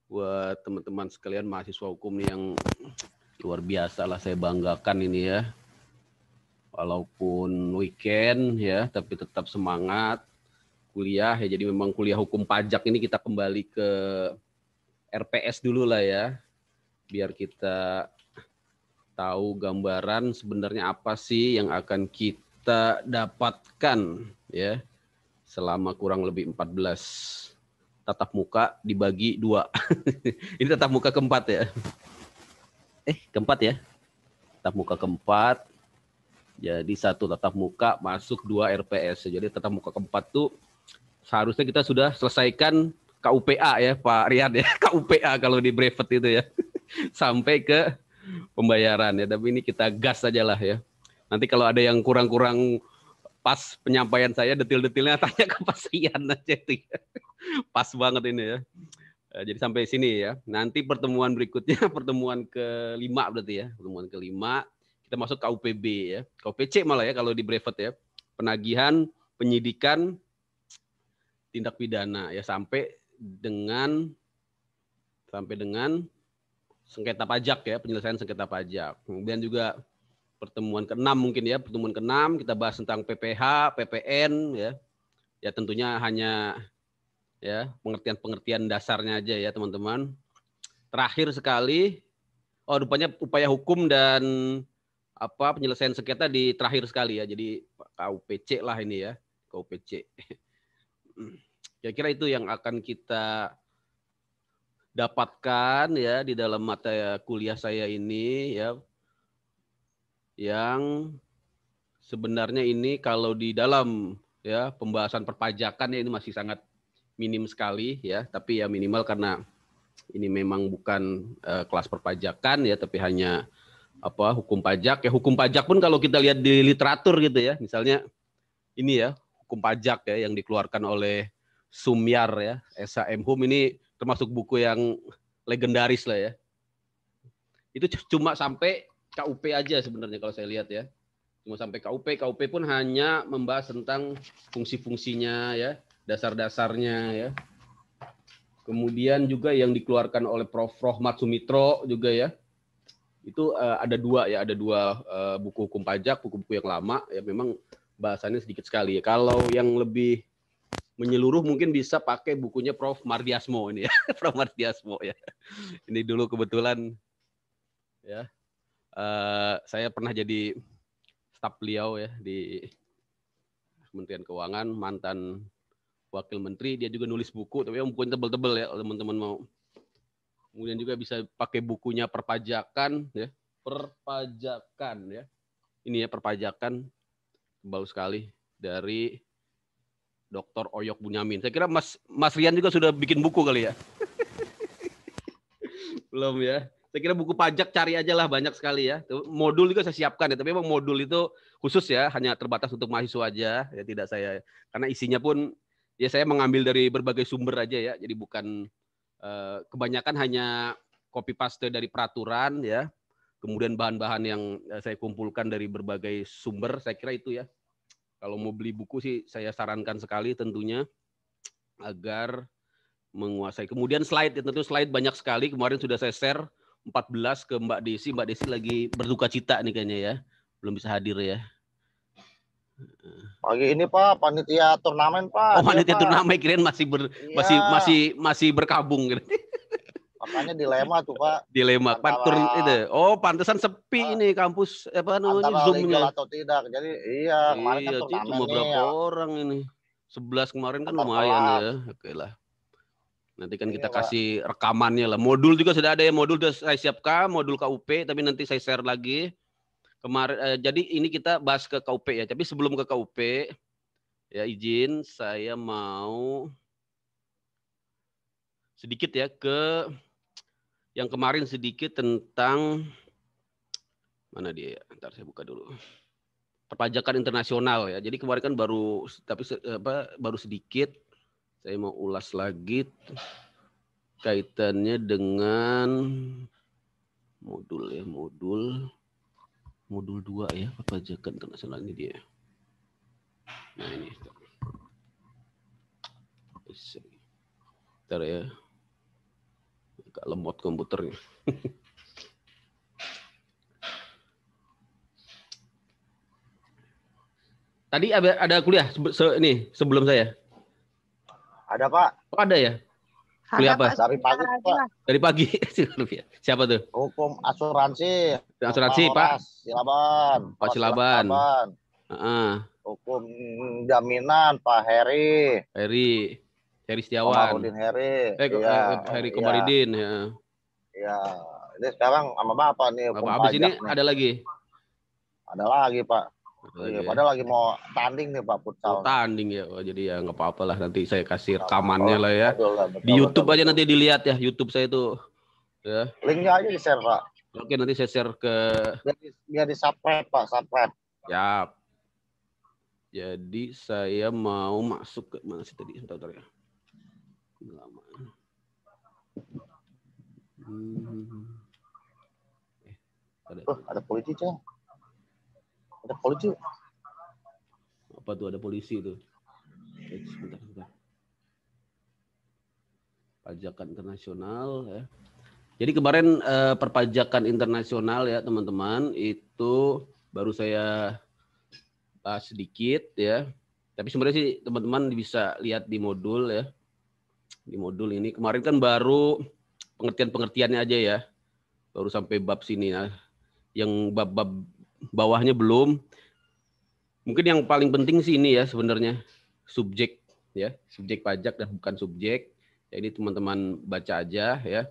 buat teman-teman sekalian mahasiswa hukum yang luar biasa lah, saya banggakan ini ya. Walaupun weekend ya, tapi tetap semangat kuliah ya. Jadi memang kuliah hukum pajak ini kita kembali ke RPS dulu lah ya, biar kita tahu gambaran sebenarnya apa sih yang akan kita dapatkan ya selama kurang lebih 14 tatap muka dibagi 2. Ini tatap muka keempat ya. Keempat ya. Tatap muka keempat. Jadi satu tatap muka masuk 2 RPS. Jadi tatap muka keempat tuh seharusnya kita sudah selesaikan KUPA ya Pak Riyad ya. KUPA kalau di brevet itu ya. Sampai ke pembayaran ya. Tapi ini kita gas saja lah ya. Nanti kalau ada yang kurang-kurang pas penyampaian saya, detil-detilnya tanya ke Pak Rian aja itu ya. Pas banget ini ya. Jadi sampai sini ya. Nanti pertemuan berikutnya, pertemuan kelima berarti ya. Pertemuan kelima, kita masuk KUPB ya. KUPC malah ya kalau di brevet ya. Penagihan, penyidikan, tindak pidana ya sampai dengan sengketa pajak ya, penyelesaian sengketa pajak. Kemudian juga pertemuan ke-6 mungkin ya, pertemuan ke-6 kita bahas tentang PPH, PPN ya. Ya tentunya hanya ya pengertian-pengertian dasarnya aja ya teman-teman. Terakhir sekali, rupanya upaya hukum dan penyelesaian sengketa di terakhir sekali ya. Jadi KUPC lah ini ya, KUPC. Kira-kira itu yang akan kita dapatkan ya di dalam mata kuliah saya ini ya, yang sebenarnya ini kalau di dalam ya pembahasan perpajakan ya ini masih sangat minim sekali ya, tapi ya minimal karena ini memang bukan kelas perpajakan ya, tapi hanya hukum pajak ya. Hukum pajak pun kalau kita lihat di literatur gitu ya, misalnya ini ya hukum pajak ya yang dikeluarkan oleh Sumyar ya, Esa M. Hum, ini termasuk buku yang legendaris lah ya. Itu cuma sampai KUP aja sebenarnya kalau saya lihat ya. Cuma sampai KUP. KUP pun hanya membahas tentang fungsi-fungsinya ya, dasar-dasarnya ya. Kemudian juga yang dikeluarkan oleh Prof. Rohmat Sumitro juga ya. Itu ada dua buku hukum pajak, buku-buku yang lama ya, memang bahasannya sedikit sekali ya. Kalau yang lebih menyeluruh mungkin bisa pakai bukunya Prof. Mardiasmo ini ya. Prof. Mardiasmo ya. Ini dulu kebetulan ya saya pernah jadi staf beliau ya di Kementerian Keuangan, mantan wakil menteri. Dia juga nulis buku, tapi yang bukunya tebel-tebel ya, kalau teman-teman mau. Kemudian juga bisa pakai bukunya perpajakan ya, ini ya perpajakan, tebal sekali, dari Dr. Oyok Bunyamin. Saya kira Mas Rian juga sudah bikin buku kali ya. Belum ya. Saya kira buku pajak cari aja lah, banyak sekali ya. Modul juga saya siapkan ya, tapi memang modul itu khusus ya, hanya terbatas untuk mahasiswa aja ya, tidak saya, karena isinya pun ya saya mengambil dari berbagai sumber aja ya. Jadi bukan kebanyakan hanya copy paste dari peraturan ya. Kemudian bahan-bahan yang saya kumpulkan dari berbagai sumber. Saya kira itu ya. Kalau mau beli buku sih saya sarankan sekali tentunya agar menguasai. Kemudian slide, tentu slide banyak sekali. Kemarin sudah saya share 14 ke Mbak Desi. Mbak Desi lagi berduka cita nih kayaknya ya. Belum bisa hadir ya. Pagi ini Pak, panitia turnamen Pak. Oh, panitia turnamen, kirain masih berkabung gitu. Makanya dilema tuh Pak. Dilema itu. Oh, pantesan sepi ini kampus namanya Zoom ini. Legal atau tidak. Jadi iya, kemarin kan turnamen cuma nih. berapa orang ini? 11 kemarin kan lumayan ya. Oke lah. Nanti kan kita kasih rekamannya lah. Modul juga sudah ada ya, modul sudah saya siapkan, modul KUP, tapi nanti saya share lagi. Kemarin jadi ini kita bahas ke KUP ya. Tapi sebelum ke KUP ya, izin saya mau sedikit ya ke yang kemarin sedikit tentang mana dia ya? Ntar saya buka dulu. Perpajakan internasional ya. Jadi kemarin kan baru sedikit. Saya mau ulas lagi kaitannya dengan modul 2 ya, perpajakan internasional ini dia. Nah ini. Bentar ya. lemot komputernya. Tadi ada kuliah ini sebelum saya. Ada Pak. Oh, ada ya? Kuliah apa? Dari pagi Pak. Dari pagi. Siapa tuh? Hukum asuransi. Asuransi Pak. Silaban. Pak Silaban. Hukum jaminan Pak Heri. Heri Setiawan. Komarudin Heri. Heri Komarudin ya. Iya. Ini sekarang sama Bapak nih. Habis ini nih. Ada lagi? Ada lagi Pak. Iya, padahal lagi mau tanding nih Pak futsal. Tanding ya, jadi ya nggak apa-apa lah, nanti saya kasih rekamannya lah ya. Betul, di YouTube aja nanti dilihat ya, YouTube saya itu. Ya. Linknya aja di share Pak. Oke, nanti saya share ke. Biar di subscribe Pak, subscribe. Ya. Jadi saya mau masuk ke mana sih tadi? Sebentar ya. Lama. Ada polisi Cang. Ada polisi. Apa tuh ada polisi itu? Sebentar. Pajakan internasional ya. Jadi kemarin perpajakan internasional ya teman-teman itu baru saya bahas sedikit ya. Tapi sebenarnya sih teman-teman bisa lihat di modul ya. Di modul ini kemarin kan baru pengertian-pengertiannya aja ya. Baru sampai bab sini ya. Yang bab-bab bawahnya belum. Mungkin yang paling penting sih ini ya sebenarnya subjek ya, subjek pajak dan bukan subjek. Jadi teman-teman baca aja ya.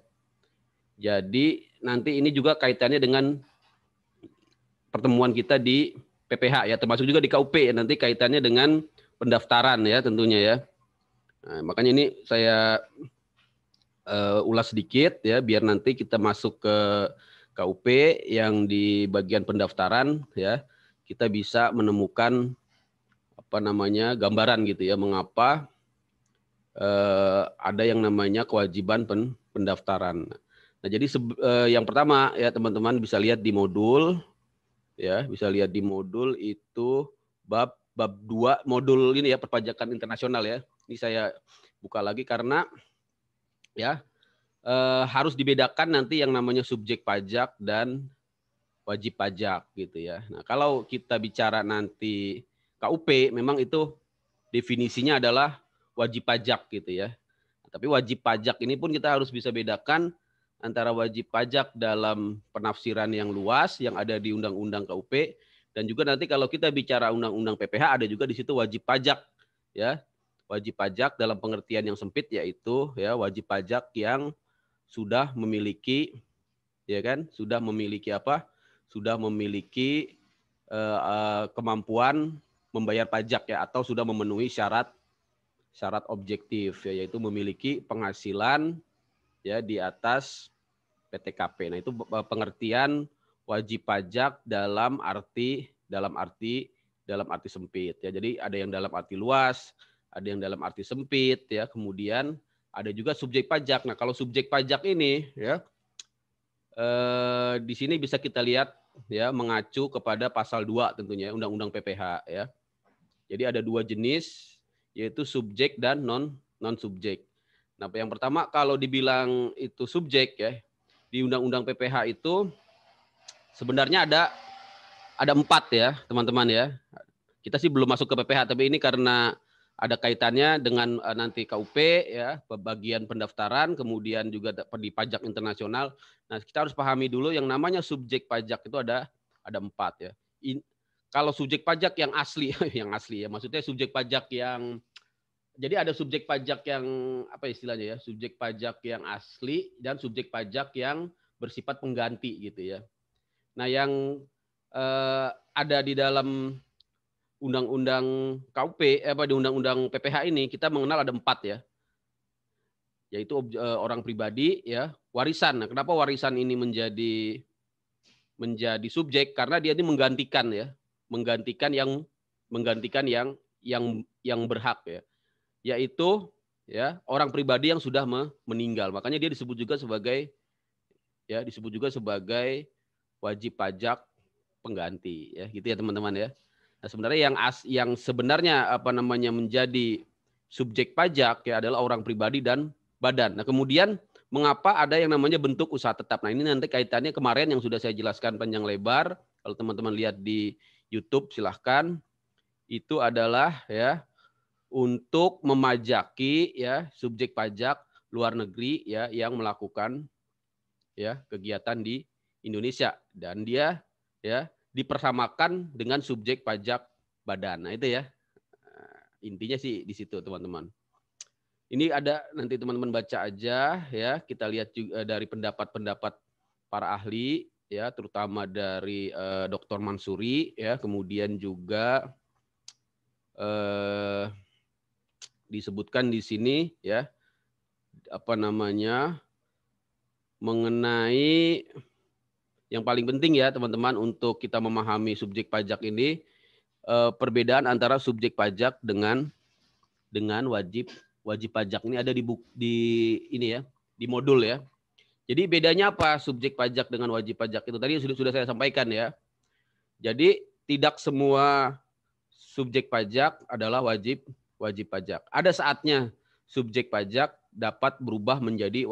Jadi nanti ini juga kaitannya dengan pertemuan kita di PPH ya, termasuk juga di KUP ya, nanti kaitannya dengan pendaftaran ya tentunya ya. Nah, makanya ini saya ulas sedikit ya biar nanti kita masuk ke KUP yang di bagian pendaftaran ya kita bisa menemukan apa namanya gambaran gitu ya mengapa ada yang namanya kewajiban pendaftaran. Nah jadi yang pertama ya teman-teman bisa lihat di modul ya bisa lihat di modul itu bab 2 modul ini ya perpajakan internasional ya. Ini saya buka lagi karena ya harus dibedakan nanti yang namanya subjek pajak dan wajib pajak gitu ya. Nah, kalau kita bicara nanti KUP memang itu definisinya adalah wajib pajak gitu ya. Tapi wajib pajak ini pun kita harus bisa bedakan antara wajib pajak dalam penafsiran yang luas yang ada di Undang-Undang KUP dan juga nanti kalau kita bicara Undang-Undang PPH ada juga di situ wajib pajak ya. Wajib pajak dalam pengertian yang sempit yaitu ya wajib pajak yang sudah memiliki ya kan sudah memiliki apa sudah memiliki kemampuan membayar pajak ya atau sudah memenuhi syarat objektif ya, yaitu memiliki penghasilan ya di atas PTKP. Nah itu pengertian wajib pajak dalam arti sempit ya. Jadi ada yang dalam arti luas, ada yang dalam arti sempit ya. Kemudian ada juga subjek pajak. Nah, kalau subjek pajak ini ya di sini bisa kita lihat ya mengacu kepada pasal 2 tentunya Undang-Undang PPH ya. Jadi ada 2 jenis yaitu subjek dan non subjek. Nah, yang pertama kalau dibilang itu subjek ya di Undang-Undang PPH itu sebenarnya ada 4 ya, teman-teman ya. Kita sih belum masuk ke PPH tapi ini karena ada kaitannya dengan nanti KUP ya, bagian pendaftaran, kemudian juga di pajak internasional. Nah, kita harus pahami dulu yang namanya subjek pajak itu ada 4 ya. Kalau subjek pajak yang asli ya, maksudnya subjek pajak yang jadi ada subjek pajak yang apa istilahnya ya, subjek pajak yang asli dan subjek pajak yang bersifat pengganti gitu ya. Nah, yang ada di dalam Undang-Undang KUP di Undang-Undang PPH ini kita mengenal ada 4 ya. Yaitu orang pribadi ya, warisan. Nah, kenapa warisan ini menjadi subjek? Karena dia ini menggantikan yang berhak ya. Yaitu ya orang pribadi yang sudah meninggal. Makanya dia disebut juga sebagai wajib pajak pengganti ya, gitu ya teman-teman ya. Nah, sebenarnya yang sebenarnya menjadi subjek pajak ya adalah orang pribadi dan badan. Nah, kemudian mengapa ada yang namanya bentuk usaha tetap. Nah, ini nanti kaitannya kemarin yang sudah saya jelaskan panjang lebar. Kalau teman-teman lihat di YouTube silahkan. Itu adalah ya untuk memajaki ya subjek pajak luar negeri ya yang melakukan ya kegiatan di Indonesia dan dia ya dipersamakan dengan subjek pajak badan. Nah, itu ya. Intinya sih di situ, teman-teman. Ini ada nanti teman-teman baca aja ya. Kita lihat juga dari pendapat-pendapat para ahli ya, terutama dari Dr. Mansuri ya, kemudian juga disebutkan di sini ya apa namanya mengenai yang paling penting ya teman-teman untuk kita memahami subjek pajak ini perbedaan antara subjek pajak dengan wajib pajak ini ada di ini ya di modul ya. Jadi bedanya apa subjek pajak dengan wajib pajak itu tadi sudah saya sampaikan ya. Jadi tidak semua subjek pajak adalah wajib pajak. Ada saatnya subjek pajak dapat berubah menjadi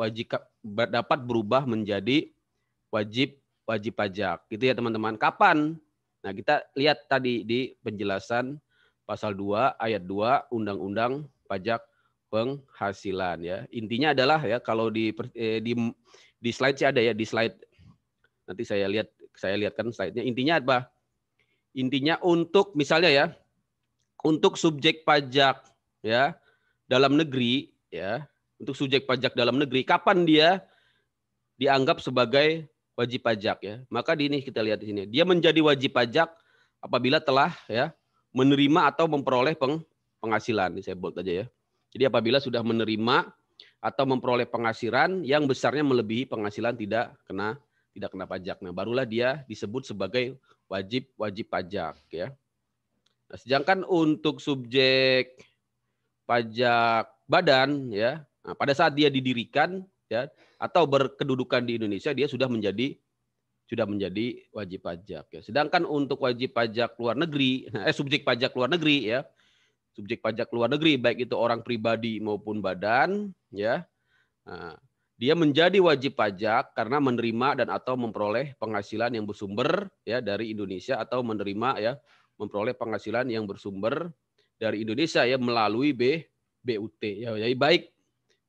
wajib pajak. Gitu ya teman-teman. Kapan? Nah, kita lihat tadi di penjelasan pasal 2 ayat 2 Undang-Undang Pajak Penghasilan ya. Intinya adalah ya kalau di slide sih ada ya di slide. Nanti saya lihatkan slide-nya. Intinya apa? Intinya untuk misalnya ya untuk subjek pajak ya dalam negeri ya, untuk subjek pajak dalam negeri kapan dia dianggap sebagai wajib pajak ya. Maka di ini kita lihat di sini. Dia menjadi wajib pajak apabila telah ya menerima atau memperoleh penghasilan. Ini saya bold aja ya. Jadi apabila sudah menerima atau memperoleh penghasilan yang besarnya melebihi penghasilan tidak kena pajak. Nah, barulah dia disebut sebagai wajib pajak ya. Nah, sedangkan untuk subjek pajak badan ya, nah, pada saat dia didirikan ya atau berkedudukan di Indonesia dia sudah menjadi wajib pajak ya. Sedangkan untuk wajib pajak luar negeri, subjek pajak luar negeri ya. Subjek pajak luar negeri baik itu orang pribadi maupun badan ya. Nah, dia menjadi wajib pajak karena menerima dan atau memperoleh penghasilan yang bersumber ya dari Indonesia atau menerima ya memperoleh penghasilan yang bersumber dari Indonesia ya melalui BUT ya. Jadi baik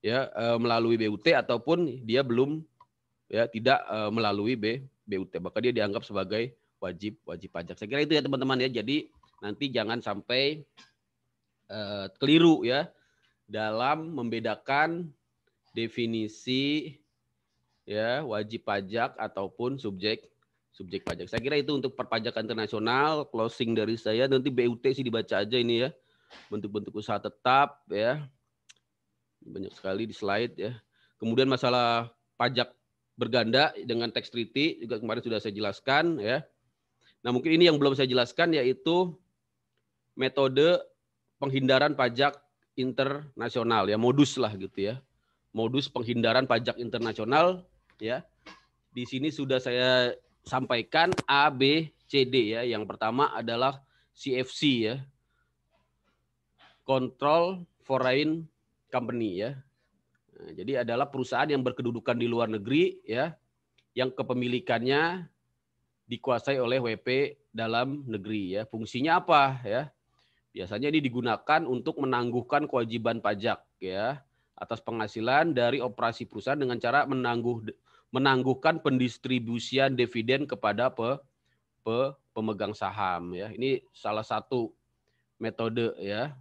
ya melalui BUT ataupun dia belum ya tidak melalui BUT, maka dia dianggap sebagai wajib pajak. Saya kira itu ya teman-teman ya. Jadi nanti jangan sampai keliru ya dalam membedakan definisi ya wajib pajak ataupun subjek pajak. Saya kira itu untuk perpajakan internasional. Closing dari saya, nanti BUT sih dibaca aja ini ya. Bentuk-bentuk usaha tetap ya. Banyak sekali di slide ya. Kemudian masalah pajak berganda dengan tax treaty juga kemarin sudah saya jelaskan ya. Nah, mungkin ini yang belum saya jelaskan yaitu metode penghindaran pajak internasional ya, modus lah gitu ya. Modus penghindaran pajak internasional ya. Di sini sudah saya sampaikan A, B, C, D ya. Yang pertama adalah CFC ya. Control Foreign Company ya. Nah, jadi adalah perusahaan yang berkedudukan di luar negeri ya, yang kepemilikannya dikuasai oleh WP dalam negeri ya. Fungsinya apa ya? Biasanya ini digunakan untuk menangguhkan kewajiban pajak ya atas penghasilan dari operasi perusahaan dengan cara menangguhkan pendistribusian dividen kepada pemegang saham ya. Ini salah satu metode ya,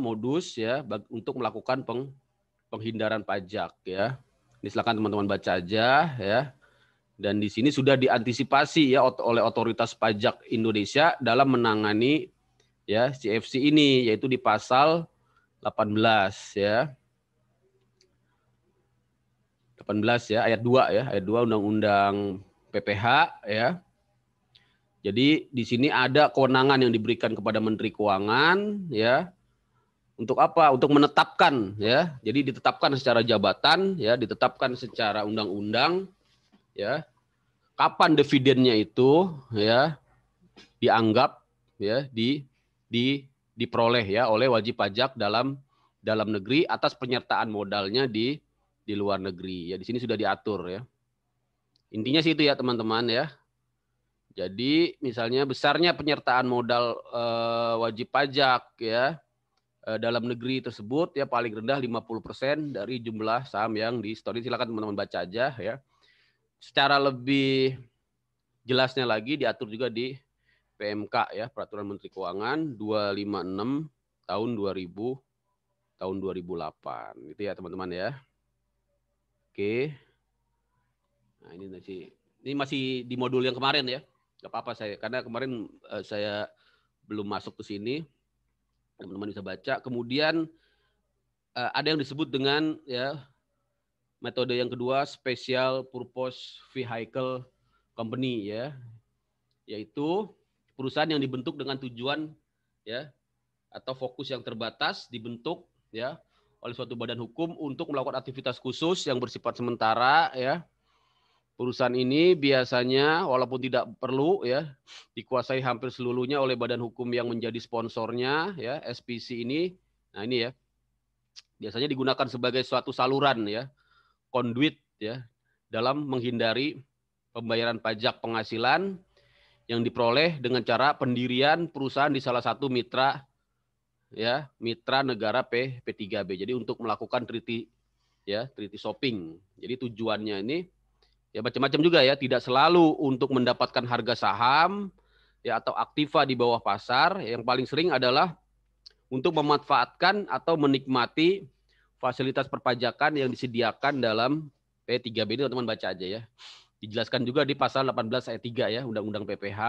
modus ya untuk melakukan penghindaran pajak ya. Ini silakan teman-teman baca aja ya. Dan di sini sudah diantisipasi ya oleh otoritas pajak Indonesia dalam menangani ya CFC ini yaitu di pasal 18 ya. 18 ya ayat 2 ya, ayat 2 Undang-Undang PPH ya. Jadi di sini ada kewenangan yang diberikan kepada Menteri Keuangan ya. Untuk apa? Untuk menetapkan ya. Jadi ditetapkan secara jabatan ya, ditetapkan secara undang-undang ya. Kapan dividennya itu ya dianggap ya diperoleh ya oleh wajib pajak dalam dalam negeri atas penyertaan modalnya di luar negeri. Ya di sini sudah diatur ya. Intinya sih itu ya teman-teman ya. Jadi misalnya besarnya penyertaan modal wajib pajak ya dalam negeri tersebut ya paling rendah 50% dari jumlah saham yang di store. Silakan teman-teman baca aja ya. Secara lebih jelasnya lagi diatur juga di PMK ya, Peraturan Menteri Keuangan 256 tahun 2008. Itu ya teman-teman ya. Oke. Nah, ini masih di modul yang kemarin ya. Gak apa-apa karena kemarin saya belum masuk ke sini. Teman-teman bisa baca. Kemudian ada yang disebut dengan ya metode yang kedua Special Purpose Vehicle Company ya. Yaitu perusahaan yang dibentuk dengan tujuan ya atau fokus yang terbatas dibentuk ya oleh suatu badan hukum untuk melakukan aktivitas khusus yang bersifat sementara ya. Perusahaan ini biasanya walaupun tidak perlu ya dikuasai hampir seluruhnya oleh badan hukum yang menjadi sponsornya ya SPC ini. Nah ini ya biasanya digunakan sebagai suatu saluran ya conduit ya dalam menghindari pembayaran pajak penghasilan yang diperoleh dengan cara pendirian perusahaan di salah satu mitra negara P3B. Jadi untuk melakukan treaty shopping. Jadi tujuannya ini ya macam-macam juga ya, tidak selalu untuk mendapatkan harga saham ya atau aktiva di bawah pasar. Yang paling sering adalah untuk memanfaatkan atau menikmati fasilitas perpajakan yang disediakan dalam P3B ini, teman-teman baca aja ya. Dijelaskan juga di pasal 18 ayat 3 ya, Undang-Undang PPH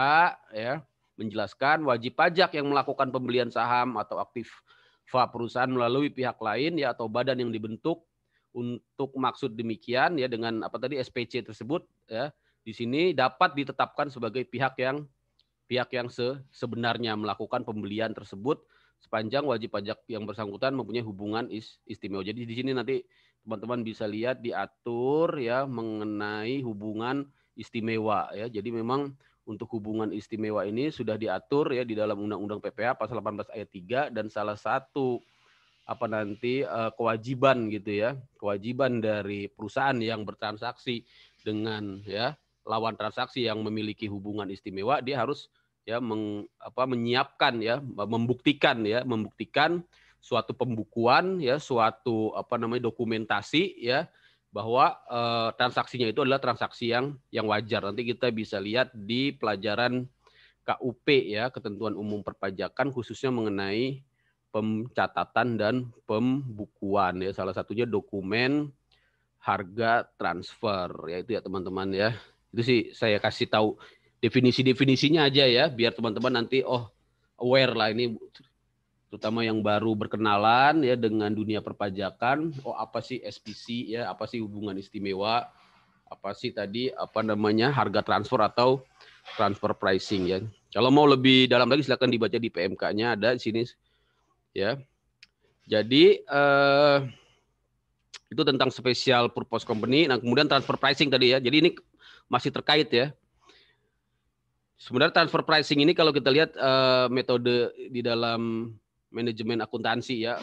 ya, menjelaskan wajib pajak yang melakukan pembelian saham atau aktiva perusahaan melalui pihak lain ya atau badan yang dibentuk untuk maksud demikian ya dengan apa tadi SPC tersebut ya di sini dapat ditetapkan sebagai pihak yang sebenarnya melakukan pembelian tersebut sepanjang wajib pajak yang bersangkutan mempunyai hubungan istimewa. Jadi di sini nanti teman-teman bisa lihat diatur ya mengenai hubungan istimewa ya. Jadi memang untuk hubungan istimewa ini sudah diatur ya di dalam Undang-Undang PPH pasal 18 ayat 3 dan salah satu kewajiban gitu ya. Kewajiban dari perusahaan yang bertransaksi dengan ya lawan transaksi yang memiliki hubungan istimewa, dia harus ya menyiapkan ya membuktikan suatu pembukuan ya suatu dokumentasi ya bahwa transaksinya itu adalah transaksi yang wajar. Nanti kita bisa lihat di pelajaran KUP ya, ketentuan umum perpajakan khususnya mengenai pencatatan dan pembukuan ya, salah satunya dokumen harga transfer ya, itu ya teman-teman ya. Itu sih saya kasih tahu definisi-definisinya aja ya biar teman-teman nanti aware lah ini, terutama yang baru berkenalan ya dengan dunia perpajakan. Apa sih SPC ya, apa sih hubungan istimewa, apa sih tadi harga transfer atau transfer pricing ya. Kalau mau lebih dalam lagi silakan dibaca di PMK-nya, ada di sini ya. Jadi itu tentang special purpose company. Nah, kemudian transfer pricing tadi ya. Jadi ini masih terkait ya. Sebenarnya transfer pricing ini kalau kita lihat metode di dalam manajemen akuntansi ya,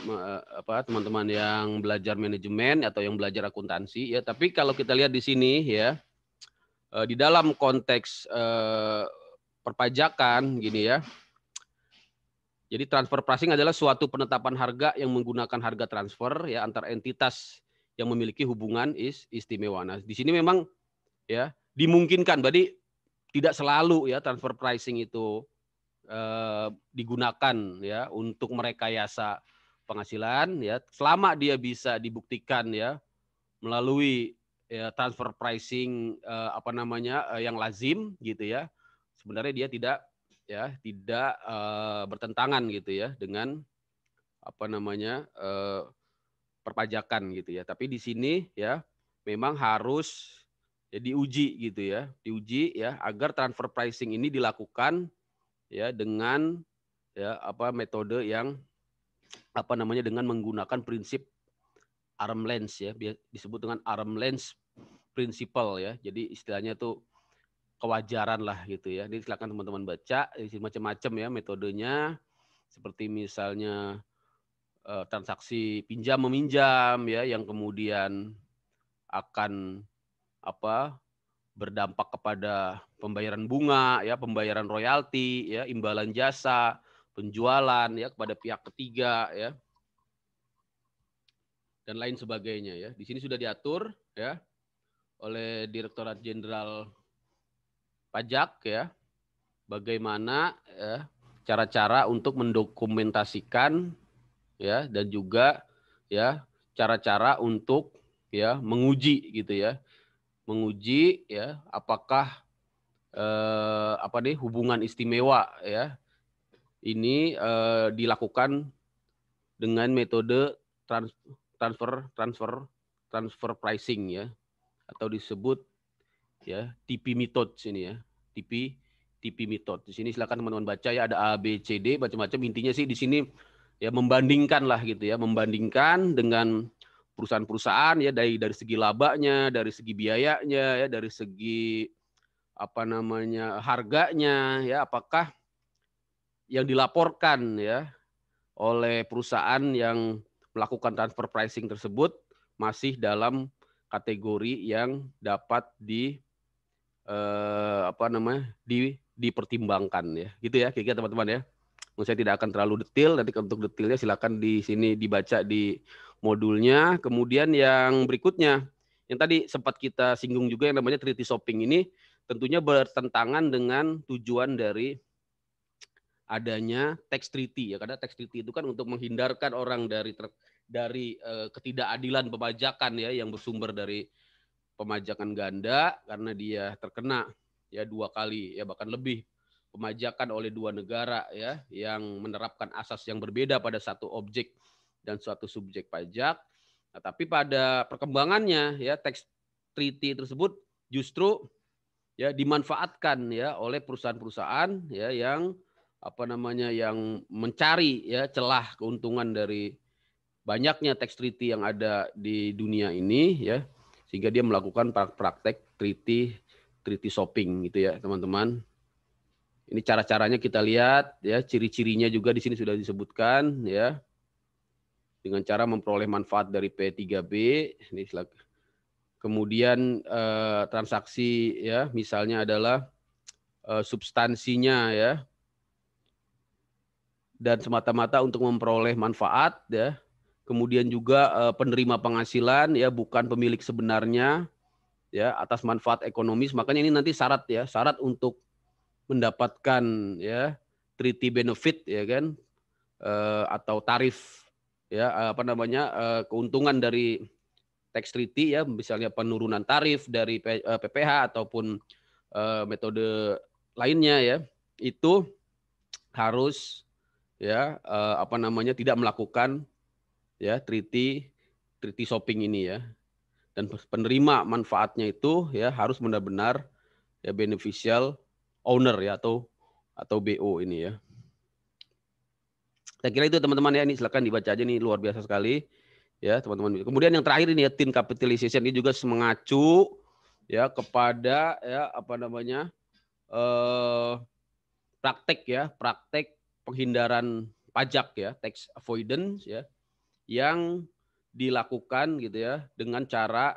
teman-teman yang belajar manajemen atau yang belajar akuntansi ya. Tapi kalau kita lihat di sini ya, di dalam konteks perpajakan gini ya. Jadi transfer pricing adalah suatu penetapan harga yang menggunakan harga transfer ya antar entitas yang memiliki hubungan istimewa. Nah, di sini memang ya dimungkinkan, berarti tidak selalu ya transfer pricing itu digunakan ya untuk merekayasa penghasilan ya, selama dia bisa dibuktikan ya melalui ya, transfer pricing yang lazim gitu ya. Sebenarnya dia tidak bertentangan gitu ya dengan perpajakan gitu ya. Tapi di sini ya memang harus ya diuji gitu ya, agar transfer pricing ini dilakukan ya dengan ya metode yang dengan menggunakan prinsip arm length ya, disebut dengan arm length principle ya. Jadi istilahnya tuh kewajaran lah gitu ya. Jadi silakan teman-teman baca, macam-macam ya metodenya, seperti misalnya transaksi pinjam meminjam ya yang kemudian akan berdampak kepada pembayaran bunga ya, pembayaran royalti ya, imbalan jasa, penjualan ya kepada pihak ketiga ya. Dan lain sebagainya ya. Di sini sudah diatur ya oleh Direktorat Jenderal Pajak ya. Bagaimana ya cara-cara untuk mendokumentasikan ya dan juga ya cara-cara untuk ya menguji gitu ya. Menguji ya apakah hubungan istimewa ya ini dilakukan dengan metode transfer pricing ya atau disebut ya TP method sini ya TP method. Di sini silakan teman-teman baca ya, ada A B C D macam-macam. Intinya sih di sini ya membandingkan lah gitu ya, membandingkan dengan perusahaan-perusahaan ya dari segi labanya, dari segi biayanya ya, dari segi harganya ya, apakah yang dilaporkan ya oleh perusahaan yang melakukan transfer pricing tersebut masih dalam kategori yang dapat dipertimbangkan ya. Gitu ya kira-kira teman-teman ya. Saya tidak akan terlalu detail, nanti untuk detailnya silakan di sini dibaca di modulnya. Kemudian yang berikutnya, yang tadi sempat kita singgung juga yang namanya treaty shopping ini tentunya bertentangan dengan tujuan dari adanya tax treaty ya, karena tax treaty itu kan untuk menghindarkan orang dari ketidakadilan pemajakan ya yang bersumber dari pemajakan ganda karena dia terkena ya 2 kali ya bahkan lebih pemajakan oleh 2 negara ya yang menerapkan asas yang berbeda pada satu objek dan suatu subjek pajak. Nah, tapi pada perkembangannya ya tax treaty tersebut justru ya dimanfaatkan ya oleh perusahaan-perusahaan ya yang yang mencari ya celah keuntungan dari banyaknya tax treaty yang ada di dunia ini ya sehingga dia melakukan praktek treaty shopping gitu ya teman-teman. Ini cara-caranya kita lihat ya, ciri-cirinya juga di sini sudah disebutkan ya. Dengan cara memperoleh manfaat dari P3B ini kemudian transaksi ya misalnya adalah substansinya ya dan semata-mata untuk memperoleh manfaat ya. Kemudian juga penerima penghasilan ya bukan pemilik sebenarnya ya atas manfaat ekonomis. Makanya ini nanti syarat ya, syarat untuk mendapatkan ya treaty benefit ya kan atau tarif ya keuntungan dari tax treaty ya misalnya penurunan tarif dari PPH ataupun metode lainnya ya itu harus ya tidak melakukan ya treaty shopping ini ya. Dan penerima manfaatnya itu ya harus benar-benar ya beneficial owner ya atau BO ini ya. Saya kira itu teman-teman ya, ini silakan dibaca aja nih luar biasa sekali ya teman-teman. Kemudian yang terakhir ini ya tin capitalization ini juga mengacu ya kepada ya praktek penghindaran pajak ya, tax avoidance ya yang dilakukan gitu ya dengan cara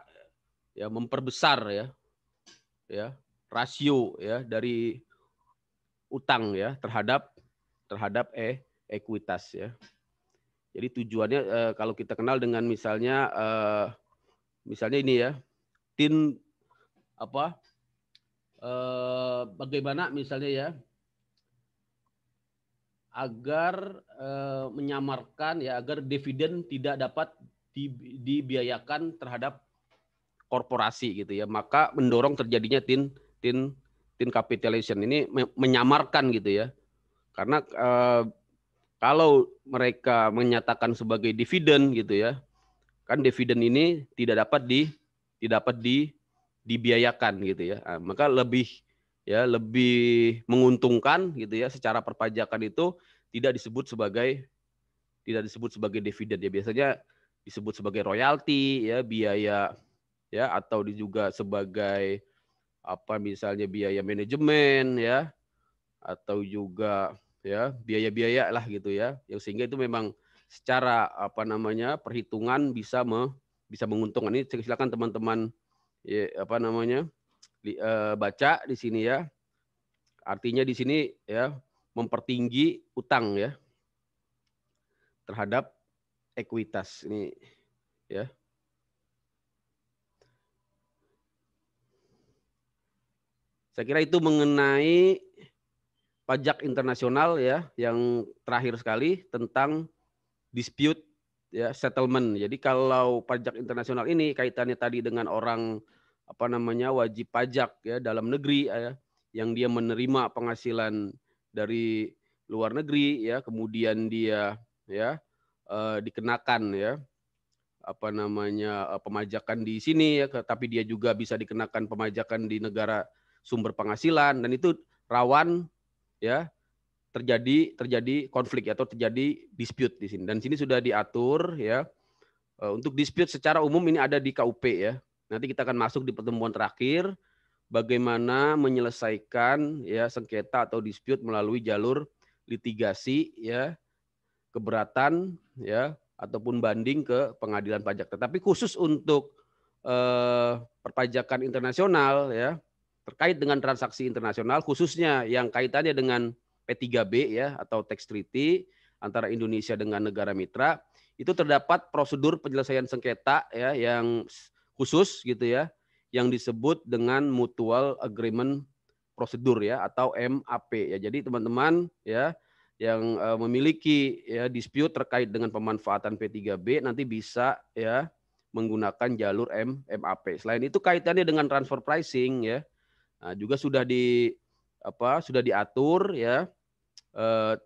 ya memperbesar ya rasio ya dari utang ya terhadap ekuitas ya. Jadi tujuannya kalau kita kenal dengan misalnya ini ya tin bagaimana misalnya ya agar menyamarkan ya agar dividen tidak dapat dibiayakan terhadap korporasi gitu ya, maka mendorong terjadinya tin capitalization ini menyamarkan gitu ya, karena kalau mereka menyatakan sebagai dividen gitu ya, kan dividen ini tidak dapat dibiayakan gitu ya, maka lebih menguntungkan gitu ya secara perpajakan itu tidak disebut sebagai dividen ya, biasanya disebut sebagai royalti ya, biaya ya atau juga sebagai misalnya biaya manajemen ya atau juga ya biaya-biaya lah gitu ya, yang sehingga itu memang secara apa namanya perhitungan bisa menguntungkan. Ini silakan teman-teman ya, apa namanya baca di sini ya. Artinya di sini ya mempertinggi utang ya terhadap ekuitas ini ya. Saya kira itu mengenai pajak internasional ya, yang terakhir sekali tentang dispute ya settlement. Jadi kalau pajak internasional ini kaitannya tadi dengan orang apa namanya wajib pajak ya dalam negeri ya, yang dia menerima penghasilan dari luar negeri ya, kemudian dia ya dikenakan ya apa namanya pemajakan di sini ya, tapi dia juga bisa dikenakan pemajakan di negara sumber penghasilan, dan itu rawan ya terjadi konflik atau terjadi dispute di sini. Dan sini sudah diatur ya untuk dispute secara umum ini ada di KUP ya. Nanti kita akan masuk di pertemuan terakhir bagaimana menyelesaikan ya sengketa atau dispute melalui jalur litigasi ya, keberatan ya ataupun banding ke pengadilan pajak. Tetapi khusus untuk perpajakan internasional ya, terkait dengan transaksi internasional khususnya yang kaitannya dengan P3B ya atau tax treaty antara Indonesia dengan negara mitra, itu terdapat prosedur penyelesaian sengketa ya yang khusus gitu ya, yang disebut dengan mutual agreement prosedur ya atau MAP ya. Jadi teman-teman ya yang memiliki ya dispute terkait dengan pemanfaatan P3B nanti bisa ya menggunakan jalur MAP. Selain itu kaitannya dengan transfer pricing ya, nah, juga sudah diatur ya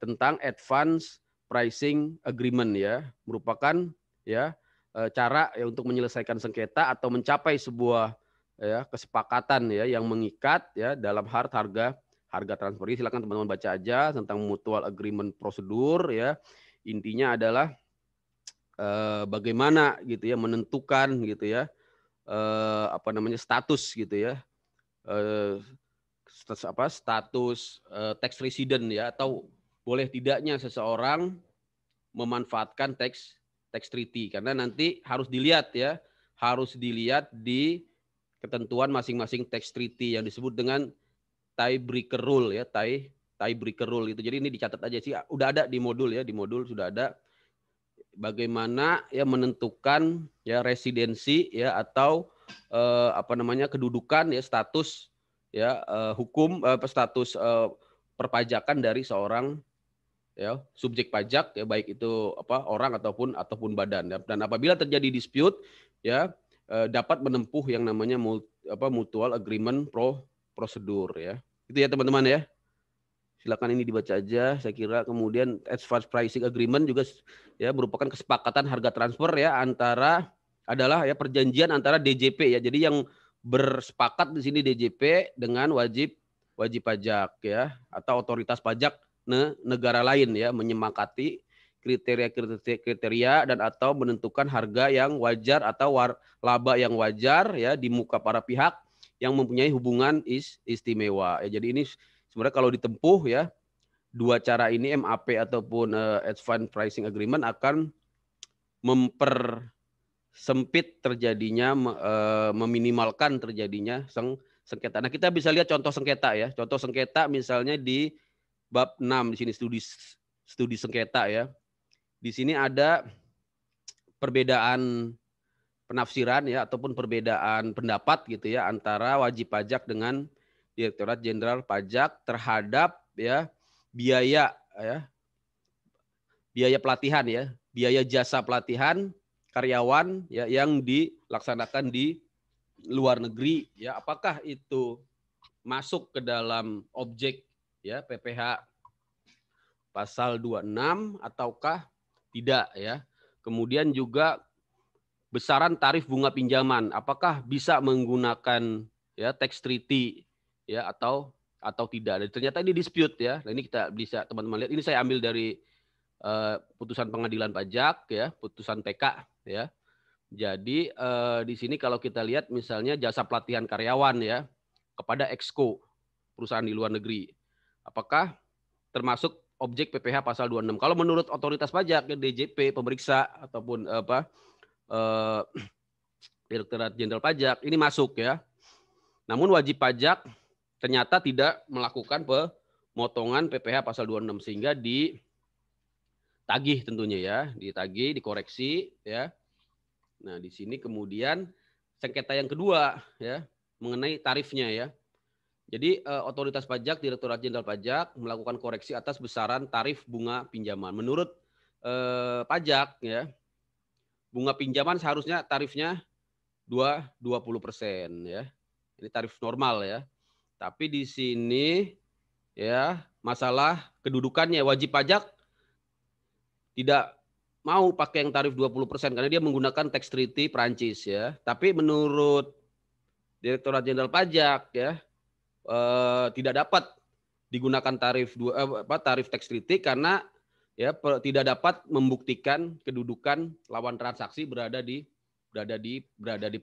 tentang advance pricing agreement ya, merupakan ya cara ya untuk menyelesaikan sengketa atau mencapai sebuah ya kesepakatan ya yang mengikat ya dalam harga transfer. Silakan teman-teman baca aja tentang mutual agreement prosedur ya. Intinya adalah bagaimana gitu ya menentukan gitu ya apa namanya status gitu ya status tax resident ya, atau boleh tidaknya seseorang memanfaatkan tax treaty, karena nanti harus dilihat di ketentuan masing-masing tax treaty yang disebut dengan tiebreaker rule ya, tiebreaker rule itu. Jadi ini dicatat aja sih, udah ada di modul ya, di modul sudah ada bagaimana ya menentukan ya residensi ya atau apa namanya kedudukan ya status ya hukum status perpajakan dari seorang ya subjek pajak ya, baik itu apa orang ataupun badan. Dan apabila terjadi dispute ya dapat menempuh yang namanya mutual agreement prosedur ya. Itu ya teman-teman ya. Silakan ini dibaca aja. Saya kira kemudian advance pricing agreement juga ya merupakan kesepakatan harga transfer ya adalah perjanjian antara DJP ya. Jadi yang bersepakat di sini DJP dengan wajib pajak ya atau otoritas pajak negara lain ya, menyepakati kriteria dan atau menentukan harga yang wajar atau laba yang wajar ya di muka para pihak yang mempunyai hubungan istimewa. Ya, jadi ini sebenarnya kalau ditempuh ya dua cara ini, MAP ataupun advance pricing agreement, akan mempersempit terjadinya meminimalkan terjadinya sengketa. Nah, kita bisa lihat contoh sengketa ya. Contoh sengketa misalnya di bab 6 di sini studi sengketa ya. Di sini ada perbedaan penafsiran ya ataupun perbedaan pendapat gitu ya antara wajib pajak dengan Direktorat Jenderal Pajak terhadap ya biaya pelatihan ya, biaya jasa pelatihan karyawan ya yang dilaksanakan di luar negeri ya, apakah itu masuk ke dalam objek ya PPh pasal 26 ataukah tidak ya. Kemudian juga besaran tarif bunga pinjaman, apakah bisa menggunakan ya tax treaty ya atau tidak. Dan ternyata ini dispute ya. Nah, ini kita bisa teman-teman lihat. Ini saya ambil dari putusan pengadilan pajak ya, putusan TK ya. Jadi di sini kalau kita lihat misalnya jasa pelatihan karyawan ya kepada Exco, perusahaan di luar negeri, apakah termasuk objek PPh pasal 26. Kalau menurut otoritas pajak, DJP, pemeriksa ataupun Direktorat Jenderal Pajak ini masuk ya. Namun wajib pajak ternyata tidak melakukan pemotongan PPh pasal 26 sehingga ditagih tentunya ya, ditagih, dikoreksi ya. Nah, di sini kemudian sengketa yang kedua ya mengenai tarifnya ya. Jadi otoritas pajak, Direktorat Jenderal Pajak melakukan koreksi atas besaran tarif bunga pinjaman. Menurut pajak ya, bunga pinjaman seharusnya tarifnya 20% ya. Ini tarif normal ya. Tapi di sini ya masalah kedudukannya wajib pajak tidak mau pakai yang tarif 20% karena dia menggunakan tax treaty Prancis ya. Tapi menurut Direktorat Jenderal Pajak ya tidak dapat digunakan tarif tax treaty karena ya tidak dapat membuktikan kedudukan lawan transaksi berada di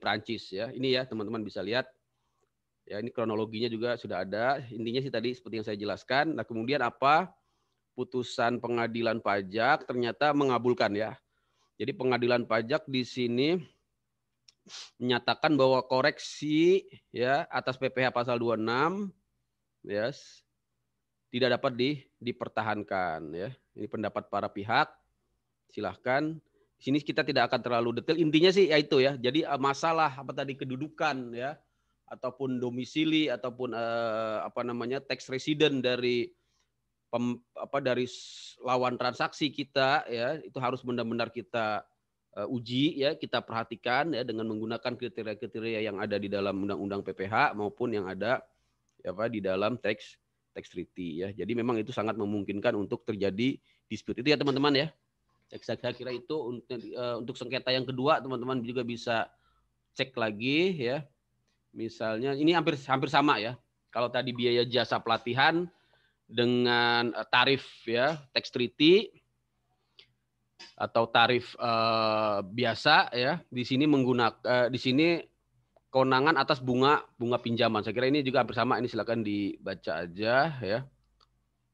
Prancis ya. Ini ya teman-teman bisa lihat. Ya ini kronologinya juga sudah ada. Intinya sih tadi seperti yang saya jelaskan. Nah, kemudian apa? Putusan pengadilan pajak ternyata mengabulkan ya. Jadi pengadilan pajak di sini menyatakan bahwa koreksi ya atas PPh pasal 26 ya tidak dapat dipertahankan ya. Ini pendapat para pihak. Silahkan. Di sini kita tidak akan terlalu detail. Intinya sih ya itu ya. Jadi masalah apa tadi kedudukan ya ataupun domisili ataupun tax resident dari dari lawan transaksi kita ya itu harus benar-benar kita uji ya, kita perhatikan ya dengan menggunakan kriteria-kriteria yang ada di dalam Undang-Undang PPh maupun yang ada di dalam tax treaty ya. Jadi memang itu sangat memungkinkan untuk terjadi dispute. Itu ya teman-teman ya. Saya kira itu untuk sengketa yang kedua teman-teman juga bisa cek lagi ya. Misalnya ini hampir sama ya. Kalau tadi biaya jasa pelatihan dengan tarif ya tax treaty atau tarif biasa ya di sini menggunakan di sini kewenangan atas bunga pinjaman. Saya kira ini juga hampir sama. Ini silakan dibaca aja ya.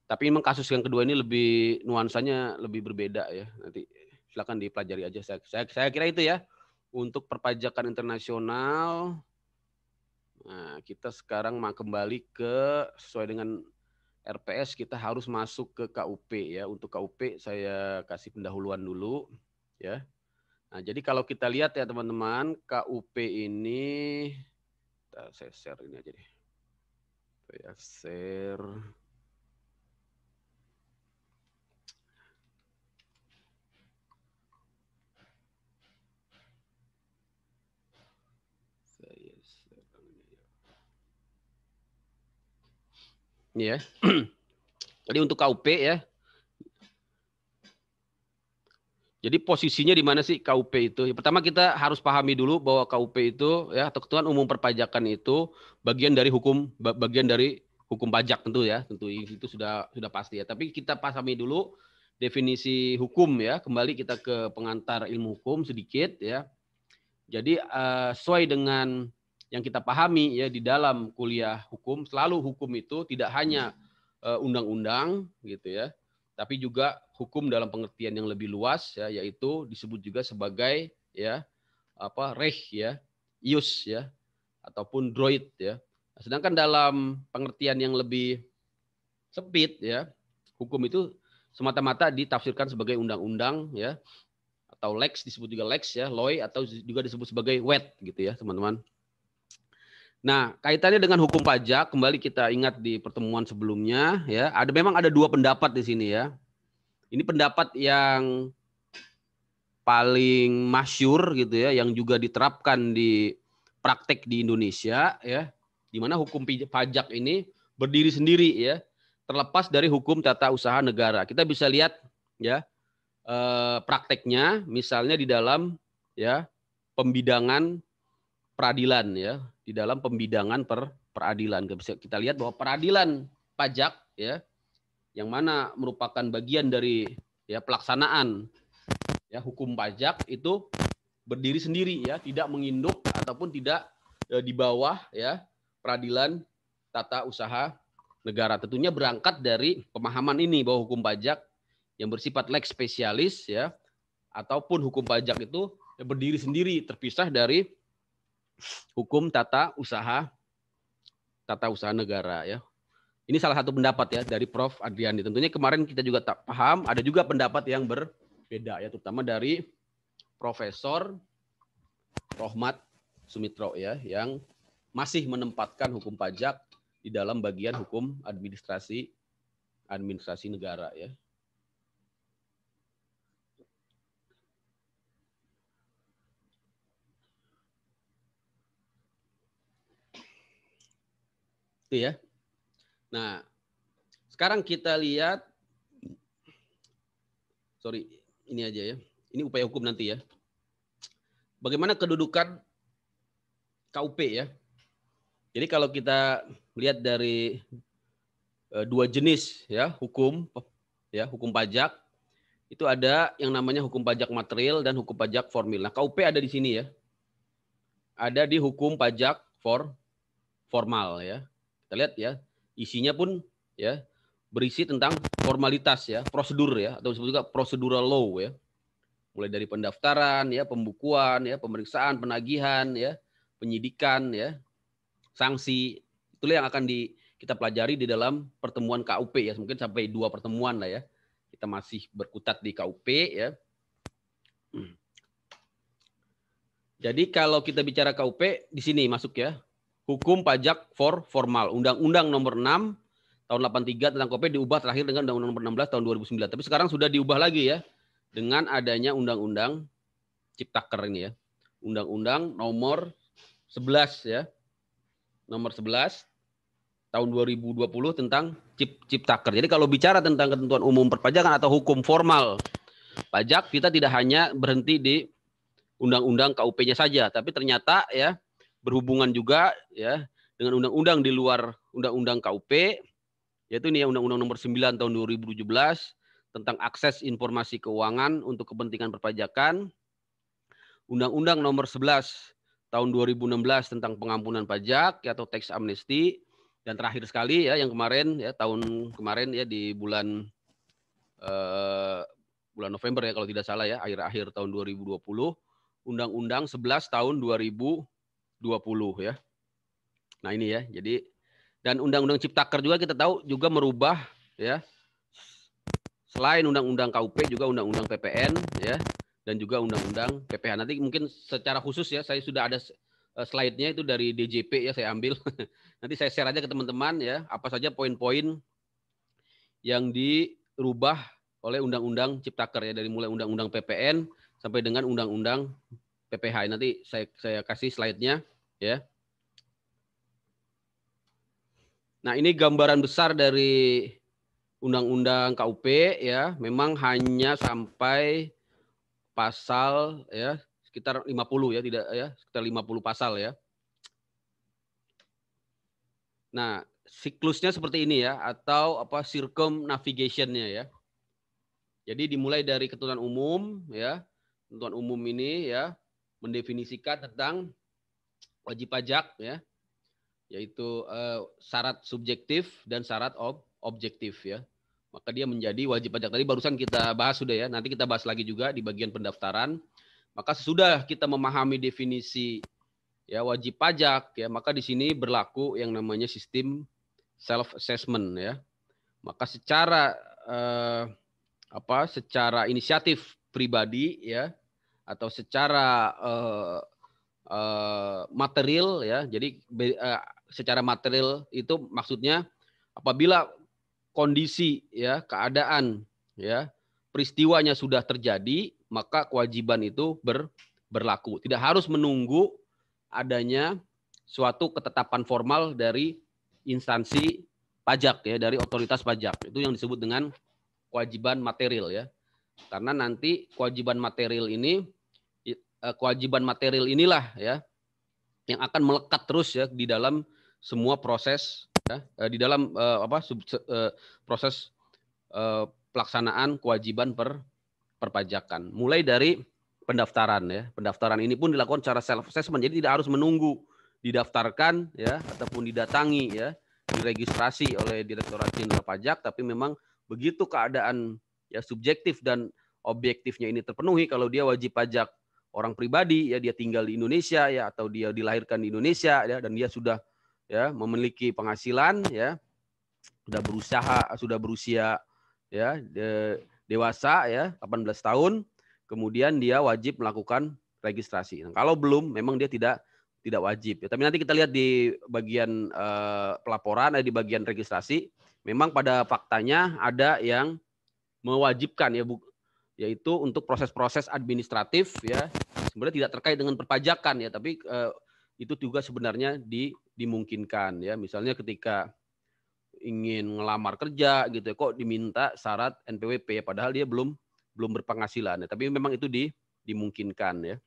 Tapi memang kasus yang kedua ini lebih nuansanya lebih berbeda ya. Nanti silakan dipelajari aja. Saya kira itu ya untuk perpajakan internasional. Nah, kita sekarang kembali ke sesuai dengan RPS kita harus masuk ke KUP ya. Untuk KUP saya kasih pendahuluan dulu ya. Nah, jadi kalau kita lihat ya teman-teman, KUP ini saya share ini aja deh. Saya share. Ini ya. Jadi untuk KUP ya. Jadi posisinya di mana sih KUP itu? Pertama kita harus pahami dulu bahwa KUP itu ya atau Ketentuan Umum Perpajakan itu bagian dari hukum pajak tentu ya. Tentu itu sudah pasti ya. Tapi kita pahami dulu definisi hukum ya. Kembali kita ke pengantar ilmu hukum sedikit ya. Jadi sesuai dengan yang kita pahami ya di dalam kuliah hukum, selalu hukum itu tidak hanya undang-undang gitu ya, tapi juga hukum dalam pengertian yang lebih luas ya, yaitu disebut juga sebagai ya reh ya, ius ya, ataupun droit ya. Sedangkan dalam pengertian yang lebih sempit ya, hukum itu semata-mata ditafsirkan sebagai undang-undang ya, atau lex, disebut juga lex ya, loy, atau juga disebut sebagai wet gitu ya teman-teman. Nah, kaitannya dengan hukum pajak, kembali kita ingat di pertemuan sebelumnya ya, memang ada dua pendapat di sini ya. Ini pendapat yang paling masyhur gitu ya, yang juga diterapkan di praktek di Indonesia ya, di mana hukum pajak ini berdiri sendiri ya, terlepas dari hukum tata usaha negara. Kita bisa lihat ya prakteknya, misalnya di dalam ya pembidangan peradilan ya, di dalam pembidangan peradilan. Kita lihat bahwa peradilan pajak ya, yang mana merupakan bagian dari ya pelaksanaan ya hukum pajak itu berdiri sendiri ya, tidak menginduk ataupun tidak di bawah ya peradilan tata usaha negara. Tentunya berangkat dari pemahaman ini bahwa hukum pajak yang bersifat lex spesialis ya, ataupun hukum pajak itu berdiri sendiri terpisah dari hukum tata usaha negara ya. Ini salah satu pendapat ya dari Prof. Adriani. Tentunya kemarin kita juga tak paham, ada juga pendapat yang berbeda ya, terutama dari Profesor Rohmat Sumitro ya, yang masih menempatkan hukum pajak di dalam bagian hukum administrasi negara ya. Itu ya. Nah, sekarang kita lihat, ini aja ya. Ini upaya hukum nanti ya. Bagaimana kedudukan KUP ya. Jadi kalau kita lihat dari dua jenis ya hukum pajak, itu ada yang namanya hukum pajak material dan hukum pajak formil. Nah, KUP ada di sini ya. Ada di hukum pajak formal ya. Kita lihat ya, isinya pun ya berisi tentang formalitas ya, prosedur ya, atau disebut juga procedural law ya. Mulai dari pendaftaran ya, pembukuan ya, pemeriksaan, penagihan ya, penyidikan ya, sanksi. Itulah yang akan kita pelajari di dalam pertemuan KUP ya, mungkin sampai 2 pertemuan lah ya. Kita masih berkutat di KUP ya. Jadi kalau kita bicara KUP di sini masuk ya. Hukum pajak formal, Undang-Undang Nomor 6 tahun 83 tentang KUP diubah terakhir dengan Undang-Undang Nomor 16 tahun 2009. Tapi sekarang sudah diubah lagi ya dengan adanya Undang-Undang Ciptaker ini ya. Undang-Undang Nomor 11 ya. Nomor 11 tahun 2020 tentang Ciptaker. Jadi kalau bicara tentang ketentuan umum perpajakan atau hukum formal pajak, kita tidak hanya berhenti di undang-undang KUP-nya saja, tapi ternyata ya berhubungan juga ya dengan undang-undang di luar undang-undang KUP, yaitu ini ya Undang-Undang Nomor 9 tahun 2017 tentang akses informasi keuangan untuk kepentingan perpajakan, Undang-Undang Nomor 11 tahun 2016 tentang pengampunan pajak atau tax amnesty, dan terakhir sekali ya yang kemarin ya tahun kemarin ya di bulan November ya kalau tidak salah ya, akhir-akhir tahun 2020, Undang-Undang 11 tahun 2020 ya. Nah ini ya, jadi dan Undang-Undang Ciptaker juga kita tahu juga merubah ya, selain Undang-Undang KUP juga Undang-Undang PPN ya, dan juga Undang-Undang PPH. Nanti mungkin secara khusus ya, saya sudah ada slide-nya itu dari DJP ya, saya ambil. Nanti saya share aja ke teman-teman ya, apa saja poin-poin yang dirubah oleh Undang-Undang Ciptaker ya, dari mulai Undang-Undang PPN sampai dengan Undang-Undang PPH. Nanti saya kasih slide-nya ya. Nah, ini gambaran besar dari Undang-Undang KUP ya, memang hanya sampai pasal ya sekitar 50 ya, tidak ya, sekitar 50 pasal ya. Nah, siklusnya seperti ini ya, atau apa circumnavigation-nya ya. Jadi dimulai dari ketentuan umum ya. Ketentuan umum ini ya mendefinisikan tentang wajib pajak ya, yaitu syarat subjektif dan syarat objektif ya. Maka dia menjadi wajib pajak. Tadi barusan kita bahas sudah ya, nanti kita bahas lagi juga di bagian pendaftaran. Maka sesudah kita memahami definisi ya wajib pajak ya, maka di sini berlaku yang namanya sistem self assessment ya. Maka secara secara inisiatif pribadi ya, atau secara material ya. Jadi secara material itu maksudnya apabila kondisi ya, keadaan ya, peristiwanya sudah terjadi, maka kewajiban itu berlaku. Tidak harus menunggu adanya suatu ketetapan formal dari instansi pajak ya, dari otoritas pajak. Itu yang disebut dengan kewajiban material ya. Karena nanti kewajiban material inilah ya yang akan melekat terus ya di dalam semua proses ya, di dalam proses pelaksanaan kewajiban perpajakan. Mulai dari pendaftaran ya. Pendaftaran ini pun dilakukan secara self assessment, jadi tidak harus menunggu didaftarkan ya ataupun didatangi ya diregistrasi oleh Direktorat Jenderal Pajak, tapi memang begitu keadaan ya subjektif dan objektifnya ini terpenuhi, kalau dia wajib pajak orang pribadi, ya dia tinggal di Indonesia ya, atau dia dilahirkan di Indonesia ya, dan dia sudah ya memiliki penghasilan ya, sudah berusia ya dewasa ya 18 tahun, kemudian dia wajib melakukan registrasi. Nah, kalau belum memang dia tidak wajib. Ya, tapi nanti kita lihat di bagian pelaporan, di bagian registrasi, memang pada faktanya ada yang mewajibkan ya, yaitu untuk proses-proses administratif ya, sebenarnya tidak terkait dengan perpajakan ya, tapi itu juga sebenarnya dimungkinkan ya. Misalnya ketika ingin ngelamar kerja gitu ya, kok diminta syarat NPWP ya, padahal dia belum berpenghasilan ya, tapi memang itu dimungkinkan ya.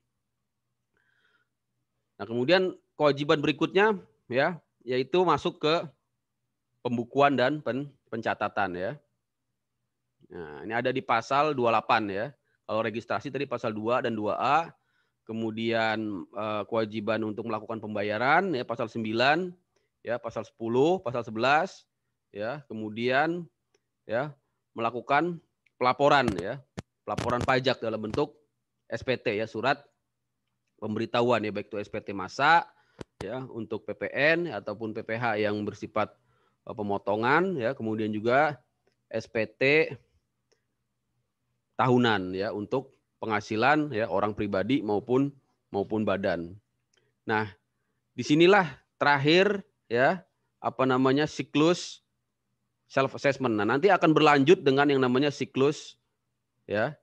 Nah, kemudian kewajiban berikutnya ya, yaitu masuk ke pembukuan dan pencatatan ya. Nah, ini ada di pasal 28 ya. Kalau registrasi tadi pasal 2 dan 2A, kemudian kewajiban untuk melakukan pembayaran ya pasal 9 ya, pasal 10, pasal 11 ya, kemudian ya melakukan pelaporan ya, pelaporan pajak dalam bentuk SPT ya, surat pemberitahuan ya, baik itu SPT masa ya untuk PPN ataupun PPh yang bersifat pemotongan ya, kemudian juga SPT tahunan ya untuk penghasilan ya orang pribadi maupun badan. Nah, disinilah terakhir ya siklus self assessment. Nah, nanti akan berlanjut dengan yang namanya siklus ya,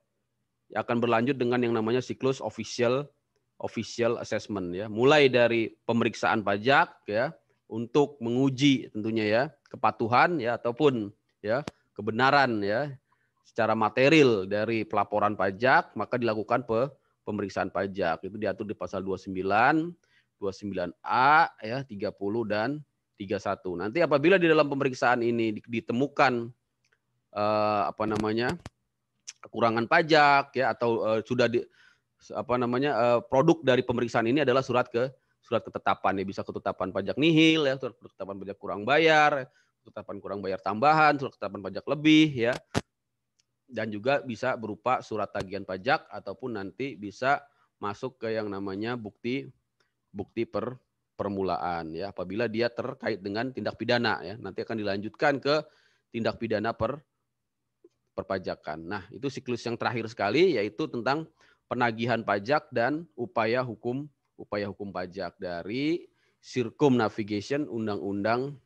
akan berlanjut dengan yang namanya siklus official assessment ya. Mulai dari pemeriksaan pajak ya untuk menguji tentunya ya kepatuhan ya ataupun ya kebenaran ya secara material dari pelaporan pajak, maka dilakukan pemeriksaan pajak. Itu diatur di pasal 29, 29A ya, 30 dan 31. Nanti apabila di dalam pemeriksaan ini ditemukan kekurangan pajak ya, atau sudah produk dari pemeriksaan ini adalah surat ketetapan ya, bisa ketetapan pajak nihil ya, surat ketetapan pajak kurang bayar, ketetapan kurang bayar tambahan, surat ketetapan pajak lebih ya, dan juga bisa berupa surat tagihan pajak ataupun nanti bisa masuk ke yang namanya bukti permulaan ya, apabila dia terkait dengan tindak pidana ya, nanti akan dilanjutkan ke tindak pidana perpajakan. Nah, itu siklus yang terakhir sekali, yaitu tentang penagihan pajak dan upaya hukum pajak dari circumnavigation undang-undang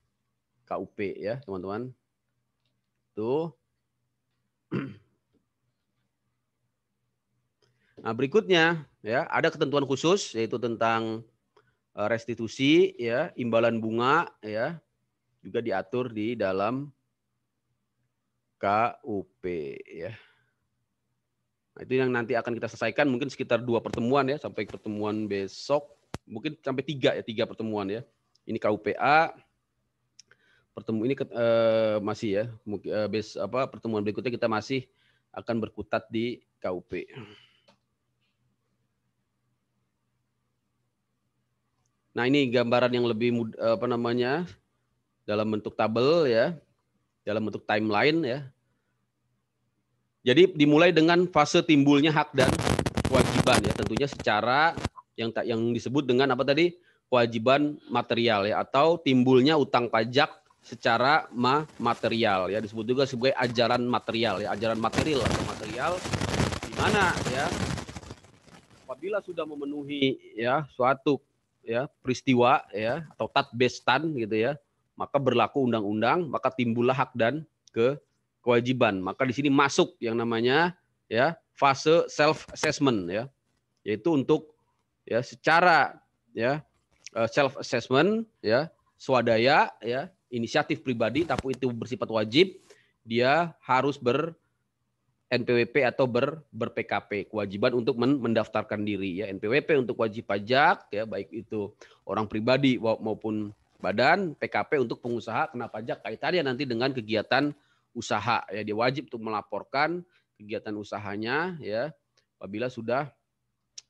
KUP ya, teman-teman. Tuh. Nah, berikutnya ya ada ketentuan khusus, yaitu tentang restitusi ya, imbalan bunga ya, juga diatur di dalam KUP ya. Nah, itu yang nanti akan kita selesaikan mungkin sekitar 2 pertemuan ya, sampai pertemuan besok, mungkin sampai 3 pertemuan ya. Ini KUPA, pertemuan ini masih ya, pertemuan berikutnya kita masih akan berkutat di KUP. Nah, ini gambaran yang lebih dalam bentuk tabel ya, dalam bentuk timeline ya. Jadi dimulai dengan fase timbulnya hak dan kewajiban ya, tentunya secara yang disebut dengan apa tadi, kewajiban material ya, atau timbulnya utang pajak secara material ya, disebut juga sebagai ajaran material ya, ajaran material atau material, di mana ya apabila sudah memenuhi ya suatu ya peristiwa ya atau tatbestan gitu ya, maka berlaku undang-undang, maka timbullah hak dan kewajiban. Maka di sini masuk yang namanya ya fase self assessment ya, yaitu untuk ya secara ya self assessment ya, swadaya ya, inisiatif pribadi tapi itu bersifat wajib, dia harus NPWP atau ber-PKP, kewajiban untuk mendaftarkan diri ya, NPWP untuk wajib pajak ya, baik itu orang pribadi maupun badan, PKP untuk pengusaha kena pajak kaitannya nanti dengan kegiatan usaha ya, dia wajib untuk melaporkan kegiatan usahanya ya apabila sudah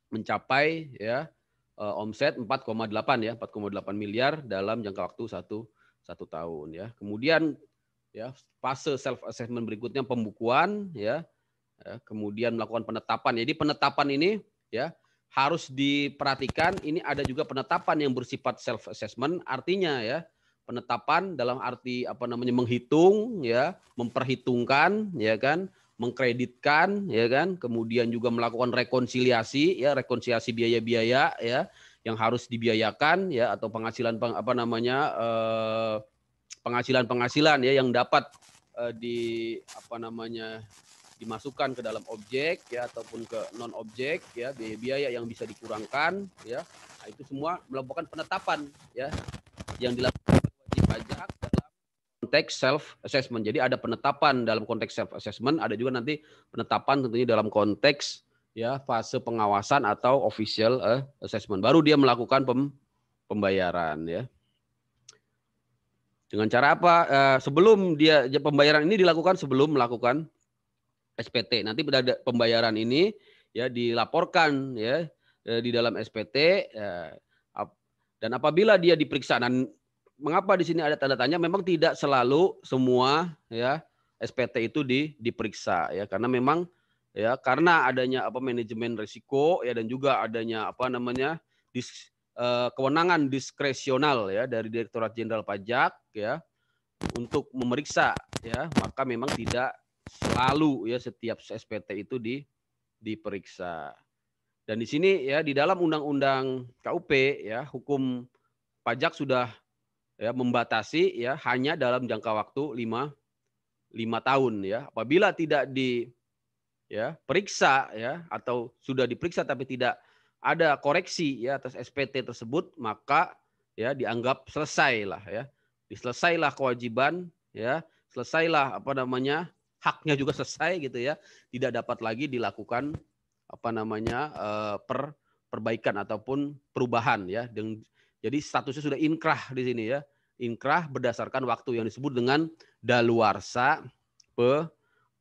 mencapai ya omset 4,8 miliar dalam jangka waktu 1 1 tahun ya. Kemudian ya fase self assessment berikutnya pembukuan ya. Kemudian melakukan penetapan. Jadi penetapan ini ya harus diperhatikan, ini ada juga penetapan yang bersifat self assessment, artinya ya penetapan dalam arti menghitung ya, memperhitungkan ya kan, mengkreditkan ya kan, kemudian juga melakukan rekonsiliasi ya, rekonsiliasi biaya-biaya ya yang harus dibiayakan ya, atau penghasilan penghasilan ya yang dapat dimasukkan ke dalam objek ya ataupun ke non objek ya, biaya-biaya yang bisa dikurangkan ya. Nah, itu semua merupakan penetapan ya yang dilakukan oleh wajib pajak dalam konteks self assessment. Jadi ada penetapan dalam konteks self assessment, ada juga nanti penetapan tentunya dalam konteks ya fase pengawasan atau official assessment. Baru dia melakukan pembayaran ya. Dengan cara apa? Sebelum dia pembayaran ini dilakukan sebelum melakukan SPT. Nanti pembayaran ini ya dilaporkan ya di dalam SPT ya, dan apabila dia diperiksa, dan mengapa di sini ada tanda tanya, memang tidak selalu semua ya SPT itu diperiksa ya, karena memang ya karena adanya manajemen risiko ya, dan juga adanya kewenangan diskresional ya dari Direktorat Jenderal Pajak ya untuk memeriksa ya, maka memang tidak selalu ya setiap SPT itu diperiksa. Dan di sini ya di dalam Undang-Undang KUP ya, hukum pajak sudah ya membatasi ya hanya dalam jangka waktu 5 tahun ya. Apabila tidak diperiksa ya, atau sudah diperiksa tapi tidak ada koreksi ya atas SPT tersebut, maka ya dianggap selesai lah ya. Diselesailah kewajiban ya, selesailah haknya juga selesai gitu ya. Tidak dapat lagi dilakukan perbaikan ataupun perubahan ya. Jadi statusnya sudah inkrah di sini ya. Inkrah berdasarkan waktu yang disebut dengan daluarsa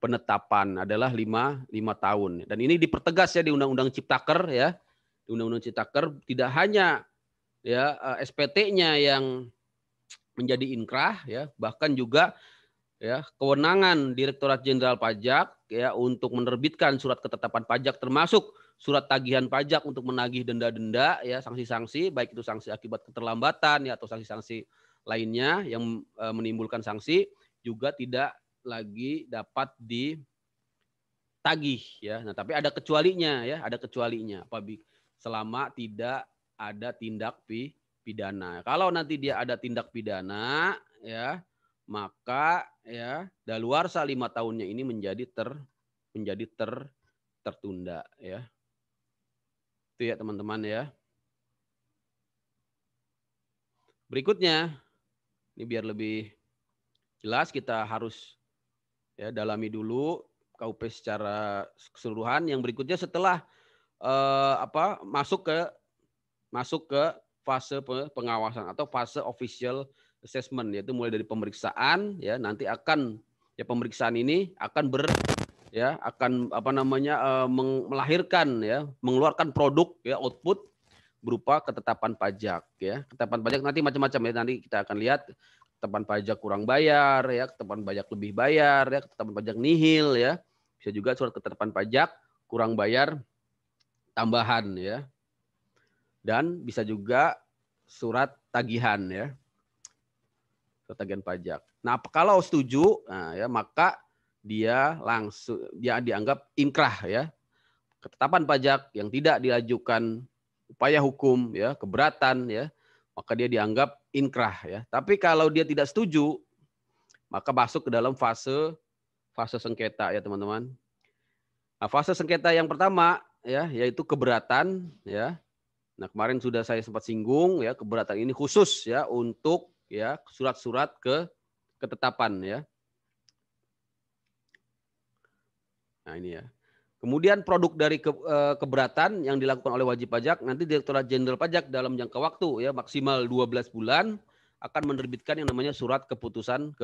penetapan adalah 5 tahun. Dan ini dipertegas ya di Undang-Undang Ciptaker ya. Di Undang-Undang Ciptaker tidak hanya ya SPT-nya yang menjadi inkrah ya, bahkan juga ya kewenangan Direktorat Jenderal Pajak ya untuk menerbitkan surat ketetapan pajak, termasuk surat tagihan pajak untuk menagih denda-denda ya, sanksi-sanksi, baik itu sanksi akibat keterlambatan ya atau sanksi-sanksi lainnya yang menimbulkan sanksi, juga tidak lagi dapat ditagih ya. Nah, tapi ada kecualinya ya, ada kecualinya apabila selama tidak ada tindak pidana. Kalau nanti dia ada tindak pidana ya, maka ya daluarsa 5 tahunnya ini menjadi tertunda ya. Itu ya teman-teman ya. Berikutnya, ini biar lebih jelas kita harus ya dalami dulu KUP secara keseluruhan. Yang berikutnya setelah masuk ke fase pengawasan atau fase official assessment, yaitu mulai dari pemeriksaan ya, nanti akan ya pemeriksaan ini akan melahirkan ya, mengeluarkan produk ya, output berupa ketetapan pajak ya. Ketetapan pajak nanti macam-macam ya, nanti kita akan lihat ketetapan pajak kurang bayar ya, ketetapan pajak lebih bayar ya, ketetapan pajak nihil ya. Bisa juga surat ketetapan pajak kurang bayar tambahan ya. Dan bisa juga surat tagihan ya. Surat tagihan pajak. Nah, kalau setuju, ya maka dia dianggap inkrah ya. Ketetapan pajak yang tidak diajukan upaya hukum ya, keberatan ya, maka dia dianggap inkrah ya. Tapi kalau dia tidak setuju, maka masuk ke dalam fase sengketa ya, teman-teman. Nah, fase sengketa yang pertama ya, yaitu keberatan ya. Nah, kemarin sudah saya sempat singgung ya, keberatan ini khusus ya untuk ya surat-surat ketetapan ya. Nah, ini ya. Kemudian produk dari keberatan yang dilakukan oleh wajib pajak, nanti Direktorat Jenderal Pajak dalam jangka waktu ya maksimal 12 bulan akan menerbitkan yang namanya surat keputusan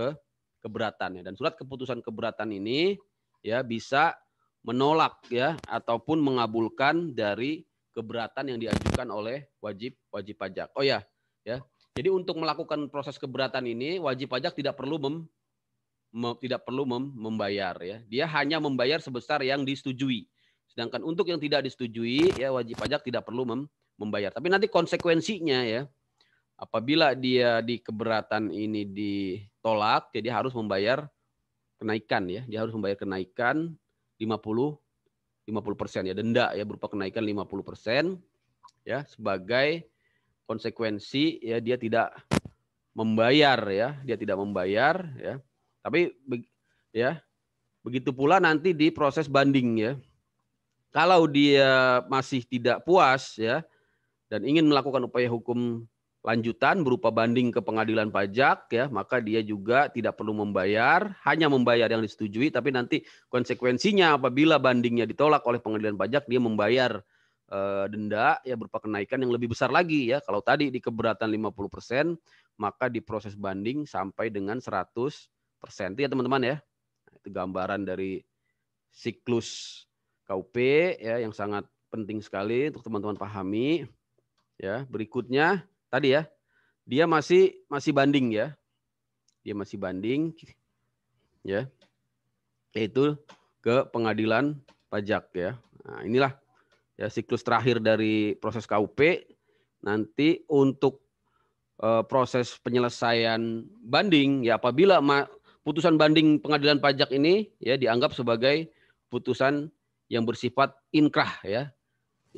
keberatan ya. Dan surat keputusan keberatan ini ya bisa menolak ya ataupun mengabulkan dari keberatan yang diajukan oleh wajib pajak. Oh ya, Jadi untuk melakukan proses keberatan ini wajib pajak tidak perlu membayar ya. Dia hanya membayar sebesar yang disetujui. Sedangkan untuk yang tidak disetujui ya wajib pajak tidak perlu membayar. Tapi nanti konsekuensinya ya, apabila dia di keberatan ini ditolak, jadi harus membayar kenaikan ya. Dia harus membayar kenaikan 50% ya, denda ya berupa kenaikan 50% ya sebagai konsekuensi ya dia tidak membayar ya, dia tidak membayar ya. Tapi ya begitu pula nanti di proses banding ya. Kalau dia masih tidak puas ya dan ingin melakukan upaya hukum lanjutan berupa banding ke pengadilan pajak ya, maka dia juga tidak perlu membayar, hanya membayar yang disetujui, tapi nanti konsekuensinya apabila bandingnya ditolak oleh pengadilan pajak dia membayar denda ya berupa kenaikan yang lebih besar lagi ya. Kalau tadi di keberatan 50%, maka di proses banding sampai dengan 100%. Itu ya teman-teman ya. Itu gambaran dari siklus KUP ya yang sangat penting sekali untuk teman-teman pahami. Ya, berikutnya tadi ya. Dia masih banding ya. Dia masih banding ya. Yaitu ke pengadilan pajak ya. Nah, inilah ya siklus terakhir dari proses KUP. Nanti untuk proses penyelesaian banding ya apabila putusan banding pengadilan pajak ini ya dianggap sebagai putusan yang bersifat inkrah ya.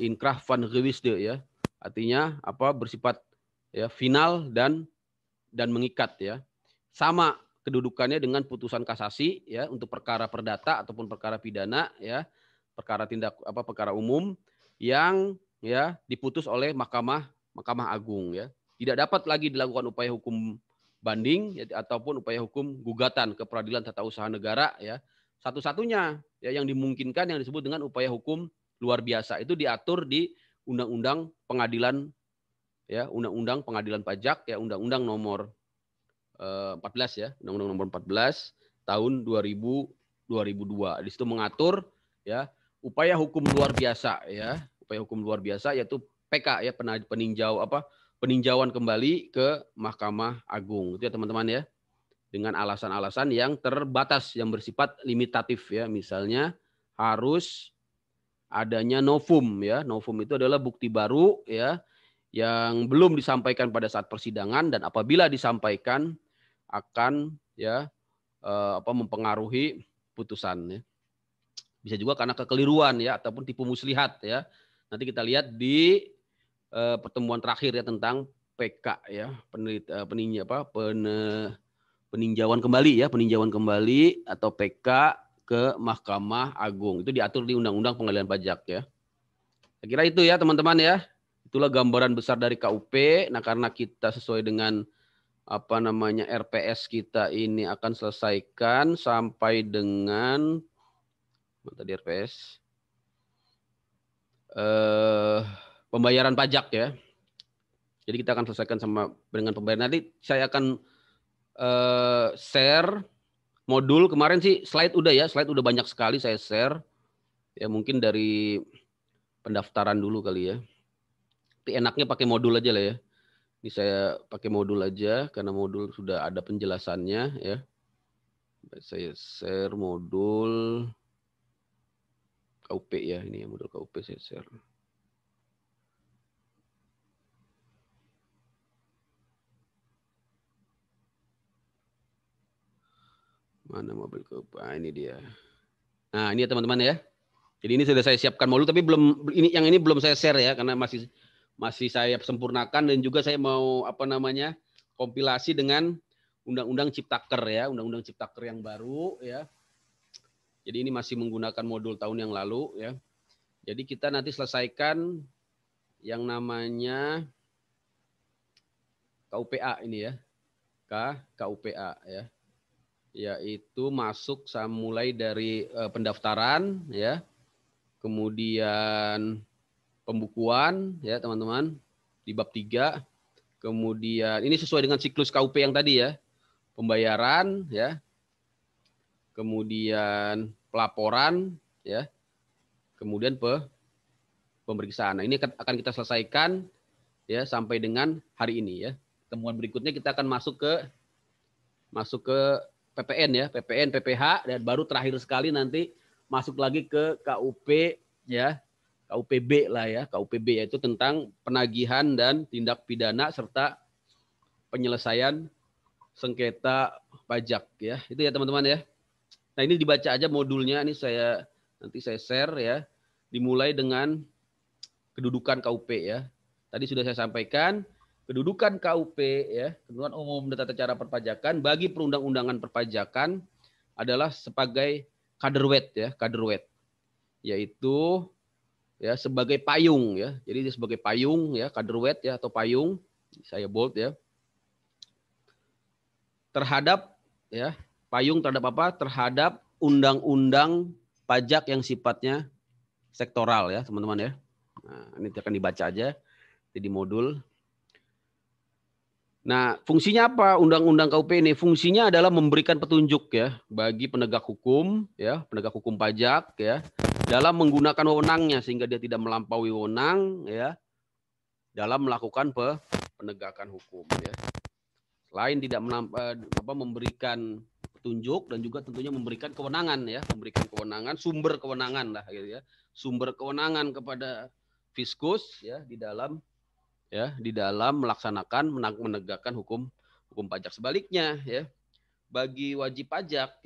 Inkrah van gewisde ya. Artinya apa? Bersifat ya final dan mengikat ya. Sama kedudukannya dengan putusan kasasi ya untuk perkara perdata ataupun perkara pidana ya. Perkara umum yang ya diputus oleh Mahkamah Agung ya. Tidak dapat lagi dilakukan upaya hukum banding ya, ataupun upaya hukum gugatan ke peradilan tata usaha negara ya. Satu-satunya ya yang dimungkinkan yang disebut dengan upaya hukum luar biasa itu diatur di Undang-Undang Pengadilan ya, Undang-Undang Pengadilan Pajak ya, Undang-Undang nomor 14 ya, Undang-Undang nomor 14 tahun 2002. Di situ mengatur ya upaya hukum luar biasa ya, upaya hukum luar biasa yaitu PK ya, peninjauan kembali ke Mahkamah Agung. Itu ya teman-teman ya. Dengan alasan-alasan yang terbatas yang bersifat limitatif ya. Misalnya harus adanya novum ya. Novum itu adalah bukti baru ya yang belum disampaikan pada saat persidangan dan apabila disampaikan akan ya mempengaruhi putusan ya. Bisa juga karena kekeliruan ya ataupun tipu muslihat ya. Nanti kita lihat di pertemuan terakhir ya tentang PK ya, peninjauan kembali atau PK ke Mahkamah Agung. Itu diatur di Undang-Undang Pengadilan Pajak ya. Saya kira itu ya teman-teman ya. Itulah gambaran besar dari KUP. Nah, karena kita sesuai dengan RPS kita ini akan selesaikan sampai dengan tadi RPS pembayaran pajak ya. Jadi kita akan selesaikan dengan pembayaran. Nanti saya akan share modul. Kemarin sih slide udah banyak sekali saya share. Ya mungkin dari pendaftaran dulu kali ya. Tapi enaknya pakai modul aja lah ya. Ini saya pakai modul aja karena modul sudah ada penjelasannya ya. Saya share modul KUP ya, ini modul KUP saya share. Mana mobil KUP? Nah, ini dia. Nah, ini ya teman-teman ya. Jadi ini sudah saya siapkan modul tapi yang ini belum saya share ya karena masih saya sempurnakan dan juga saya mau kompilasi dengan Undang-Undang Ciptaker ya, Undang-Undang Ciptaker yang baru ya. Jadi ini masih menggunakan modul tahun yang lalu ya. Jadi kita nanti selesaikan yang namanya KUPA ini ya. KUPA ya. Yaitu masuk mulai dari pendaftaran ya. Kemudian pembukuan ya teman-teman di bab 3. Kemudian ini sesuai dengan siklus KUP yang tadi ya. Pembayaran ya. Kemudian pelaporan ya. Kemudian pemeriksaan. Nah, ini akan kita selesaikan ya sampai dengan hari ini ya. pertemuan berikutnya kita akan masuk ke PPN ya, PPN, PPH, dan baru terakhir sekali nanti masuk lagi ke KUP ya, KUPB lah ya, KUPB yaitu tentang penagihan dan tindak pidana serta penyelesaian sengketa pajak ya. Itu ya teman-teman ya. Nah, ini dibaca aja modulnya, ini nanti saya share ya. Dimulai dengan kedudukan KUP ya. Tadi sudah saya sampaikan, kedudukan KUP ya, Ketentuan Umum dan Tata Cara Perpajakan bagi perundang-undangan perpajakan adalah sebagai kaderwet ya, kaderwet. Yaitu ya sebagai payung ya. Jadi dia sebagai payung ya, kaderwet ya atau payung. Saya bold ya. Terhadap ya, payung terhadap apa? Terhadap undang-undang pajak yang sifatnya sektoral ya, teman-teman ya. Nah, ini akan dibaca aja di modul. Nah, fungsinya apa undang-undang KUP ini? Fungsinya adalah memberikan petunjuk ya bagi penegak hukum pajak ya dalam menggunakan wewenangnya sehingga dia tidak melampaui wewenang ya dalam melakukan penegakan hukum ya. Selain tidak memberikan petunjuk dan juga tentunya memberikan kewenangan ya, memberikan kewenangan, sumber kewenangan lah gitu ya. Sumber kewenangan kepada Fiskus ya di dalam melaksanakan menegakkan hukum pajak. Sebaliknya ya, bagi wajib pajak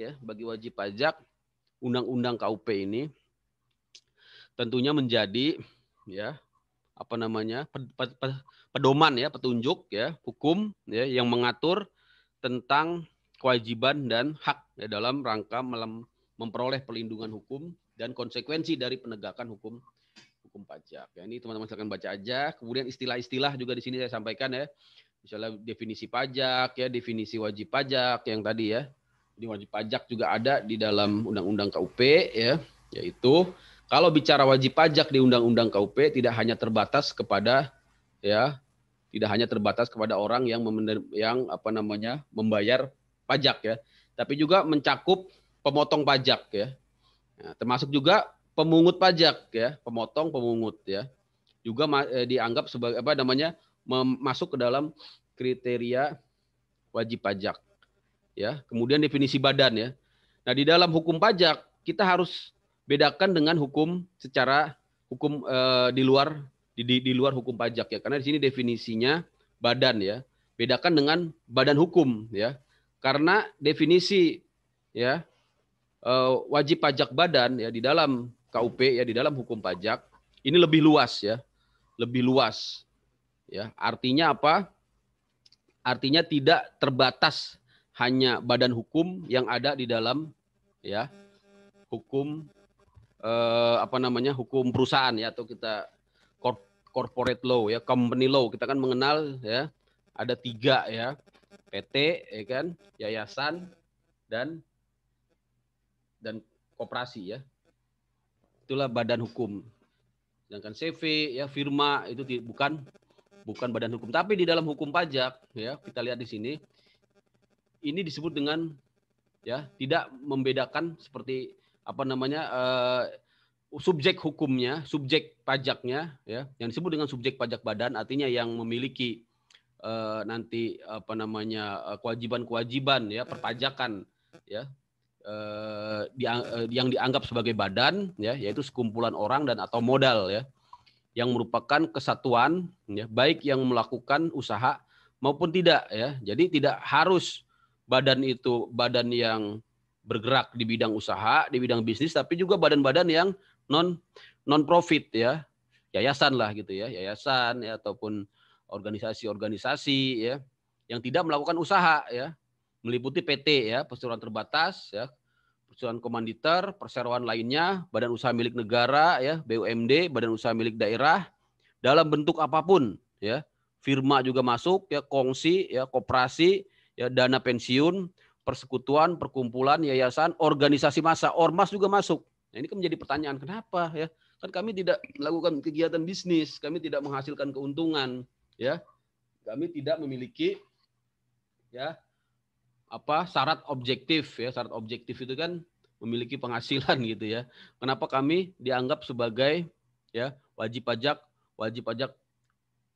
undang-undang KUP ini tentunya menjadi ya pedoman ya, petunjuk ya, hukum ya yang mengatur tentang kewajiban dan hak ya, dalam rangka memperoleh perlindungan hukum dan konsekuensi dari penegakan hukum pajak. Ya, ini teman-teman silakan baca aja. Kemudian istilah-istilah juga di sini saya sampaikan ya. Misalnya definisi pajak ya, definisi wajib pajak yang tadi ya. Jadi wajib pajak juga ada di dalam undang-undang KUP ya, yaitu kalau bicara wajib pajak di undang-undang KUP tidak hanya terbatas kepada orang yang membayar pajak ya, tapi juga mencakup pemotong pajak ya. Nah, termasuk juga pemungut pajak ya, pemotong pemungut ya. Juga dianggap sebagai masuk ke dalam kriteria wajib pajak. Ya, kemudian definisi badan ya. Nah, di dalam hukum pajak kita harus bedakan dengan hukum di luar hukum pajak ya. Karena di sini definisinya badan ya. Bedakan dengan badan hukum ya. Karena definisi ya wajib pajak badan ya di dalam KUP ya, di dalam hukum pajak ini lebih luas ya. Lebih luas. Ya, artinya apa? Artinya tidak terbatas hanya badan hukum yang ada di dalam ya hukum hukum perusahaan ya, atau kita corporate law ya, company law. Kita kan mengenal ya ada 3 ya, PT ya kan, yayasan dan koperasi ya. Itulah badan hukum. Sedangkan CV ya, firma itu bukan badan hukum. Tapi di dalam hukum pajak ya, kita lihat di sini ini disebut dengan ya tidak membedakan seperti subjek hukumnya, subjek pajaknya ya, yang disebut dengan subjek pajak badan, artinya yang memiliki kewajiban-kewajiban ya perpajakan ya yang dianggap sebagai badan ya, yaitu sekumpulan orang dan atau modal ya yang merupakan kesatuan ya, baik yang melakukan usaha maupun tidak ya. Jadi tidak harus badan itu badan yang bergerak di bidang usaha, di bidang bisnis, tapi juga badan-badan yang non profit ya, yayasan lah gitu ya, yayasan ya, ataupun organisasi-organisasi ya yang tidak melakukan usaha ya, meliputi PT ya, perseroan terbatas ya, perseroan komanditer, perseroan lainnya, badan usaha milik negara ya, BUMD, badan usaha milik daerah dalam bentuk apapun ya. Firma juga masuk ya, kongsi ya, koperasi ya, dana pensiun, persekutuan, perkumpulan, yayasan, organisasi massa, ormas juga masuk. Nah, ini kan menjadi pertanyaan, kenapa ya? Kan kami tidak melakukan kegiatan bisnis, kami tidak menghasilkan keuntungan ya. Kami tidak memiliki ya syarat objektif ya. Syarat objektif itu kan memiliki penghasilan gitu ya. Kenapa kami dianggap sebagai ya wajib pajak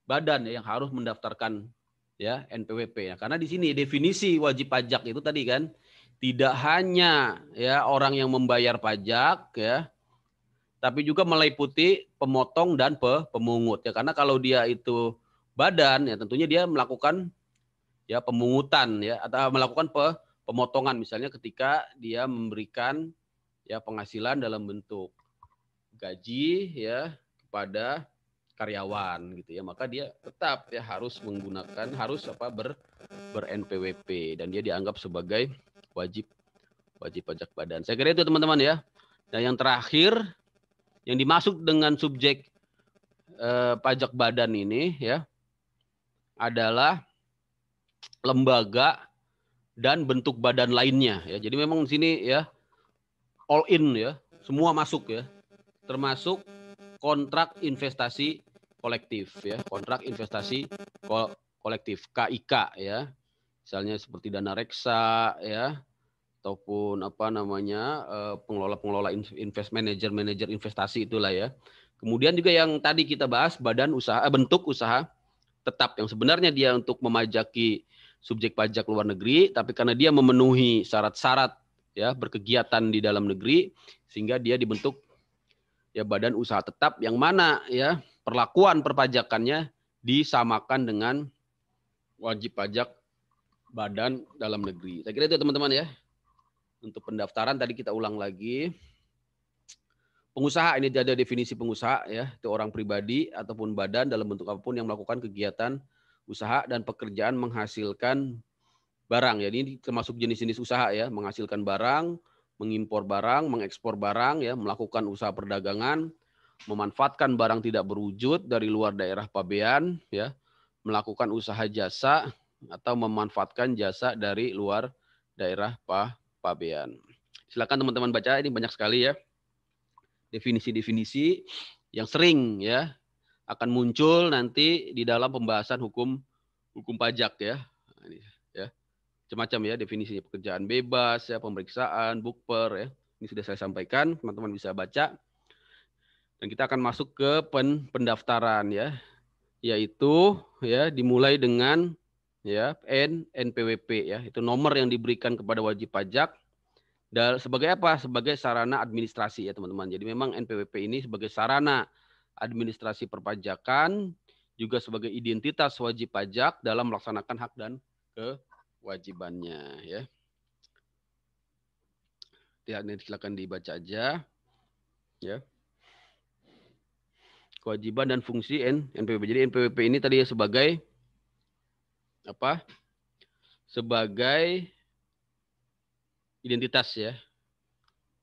badan ya, yang harus mendaftarkan ya NPWP ya. Karena di sini definisi wajib pajak itu tadi kan tidak hanya ya orang yang membayar pajak ya, tapi juga meliputi pemotong dan pemungut ya. Karena kalau dia itu badan ya tentunya dia melakukan ya pemungutan ya atau melakukan pemotongan misalnya ketika dia memberikan ya penghasilan dalam bentuk gaji ya kepada karyawan gitu ya, maka dia tetap ya harus menggunakan ber NPWP dan dia dianggap sebagai wajib pajak badan. Saya kira itu teman-teman ya. Dan yang terakhir yang dimaksud dengan subjek pajak badan ini ya adalah lembaga dan bentuk badan lainnya ya. Jadi memang di sini ya all in ya, semua masuk ya. Termasuk kontrak investasi kolektif ya, kontrak investasi kolektif KIK ya. Misalnya seperti dana reksa ya, ataupun apa namanya pengelola manajer investasi itulah ya. Kemudian juga yang tadi kita bahas badan usaha bentuk usaha tetap yang sebenarnya dia untuk memajaki subjek pajak luar negeri, tapi karena dia memenuhi syarat-syarat ya berkegiatan di dalam negeri sehingga dia dibentuk ya badan usaha tetap yang mana ya perlakuan perpajakannya disamakan dengan wajib pajak badan dalam negeri. Saya kira itu teman-teman ya. Untuk pendaftaran tadi kita ulang lagi. Pengusaha ini ada definisi pengusaha ya, itu orang pribadi ataupun badan dalam bentuk apapun yang melakukan kegiatan usaha dan pekerjaan menghasilkan barang. Ya, ini termasuk jenis-jenis usaha ya, menghasilkan barang, mengimpor barang, mengekspor barang ya, melakukan usaha perdagangan, memanfaatkan barang tidak berwujud dari luar daerah pabean ya, melakukan usaha jasa atau memanfaatkan jasa dari luar daerah pabean. Silakan teman-teman baca, ini banyak sekali ya definisi-definisi yang sering ya akan muncul nanti di dalam pembahasan hukum pajak ya. Ya. Macam-macam ya definisinya, pekerjaan bebas ya, pemeriksaan, bukper ya. Ini sudah saya sampaikan, teman-teman bisa baca. Dan kita akan masuk ke pendaftaran ya. Yaitu ya dimulai dengan ya NPWP ya. Itu nomor yang diberikan kepada wajib pajak. Dan sebagai apa? Sebagai sarana administrasi ya teman-teman. Jadi memang NPWP ini sebagai sarana administrasi perpajakan, juga sebagai identitas wajib pajak dalam melaksanakan hak dan kewajibannya ya. Ya, ini silakan dibaca aja ya. Kewajiban dan fungsi NPWP. Jadi NPWP ini tadi sebagai apa? Sebagai identitas ya.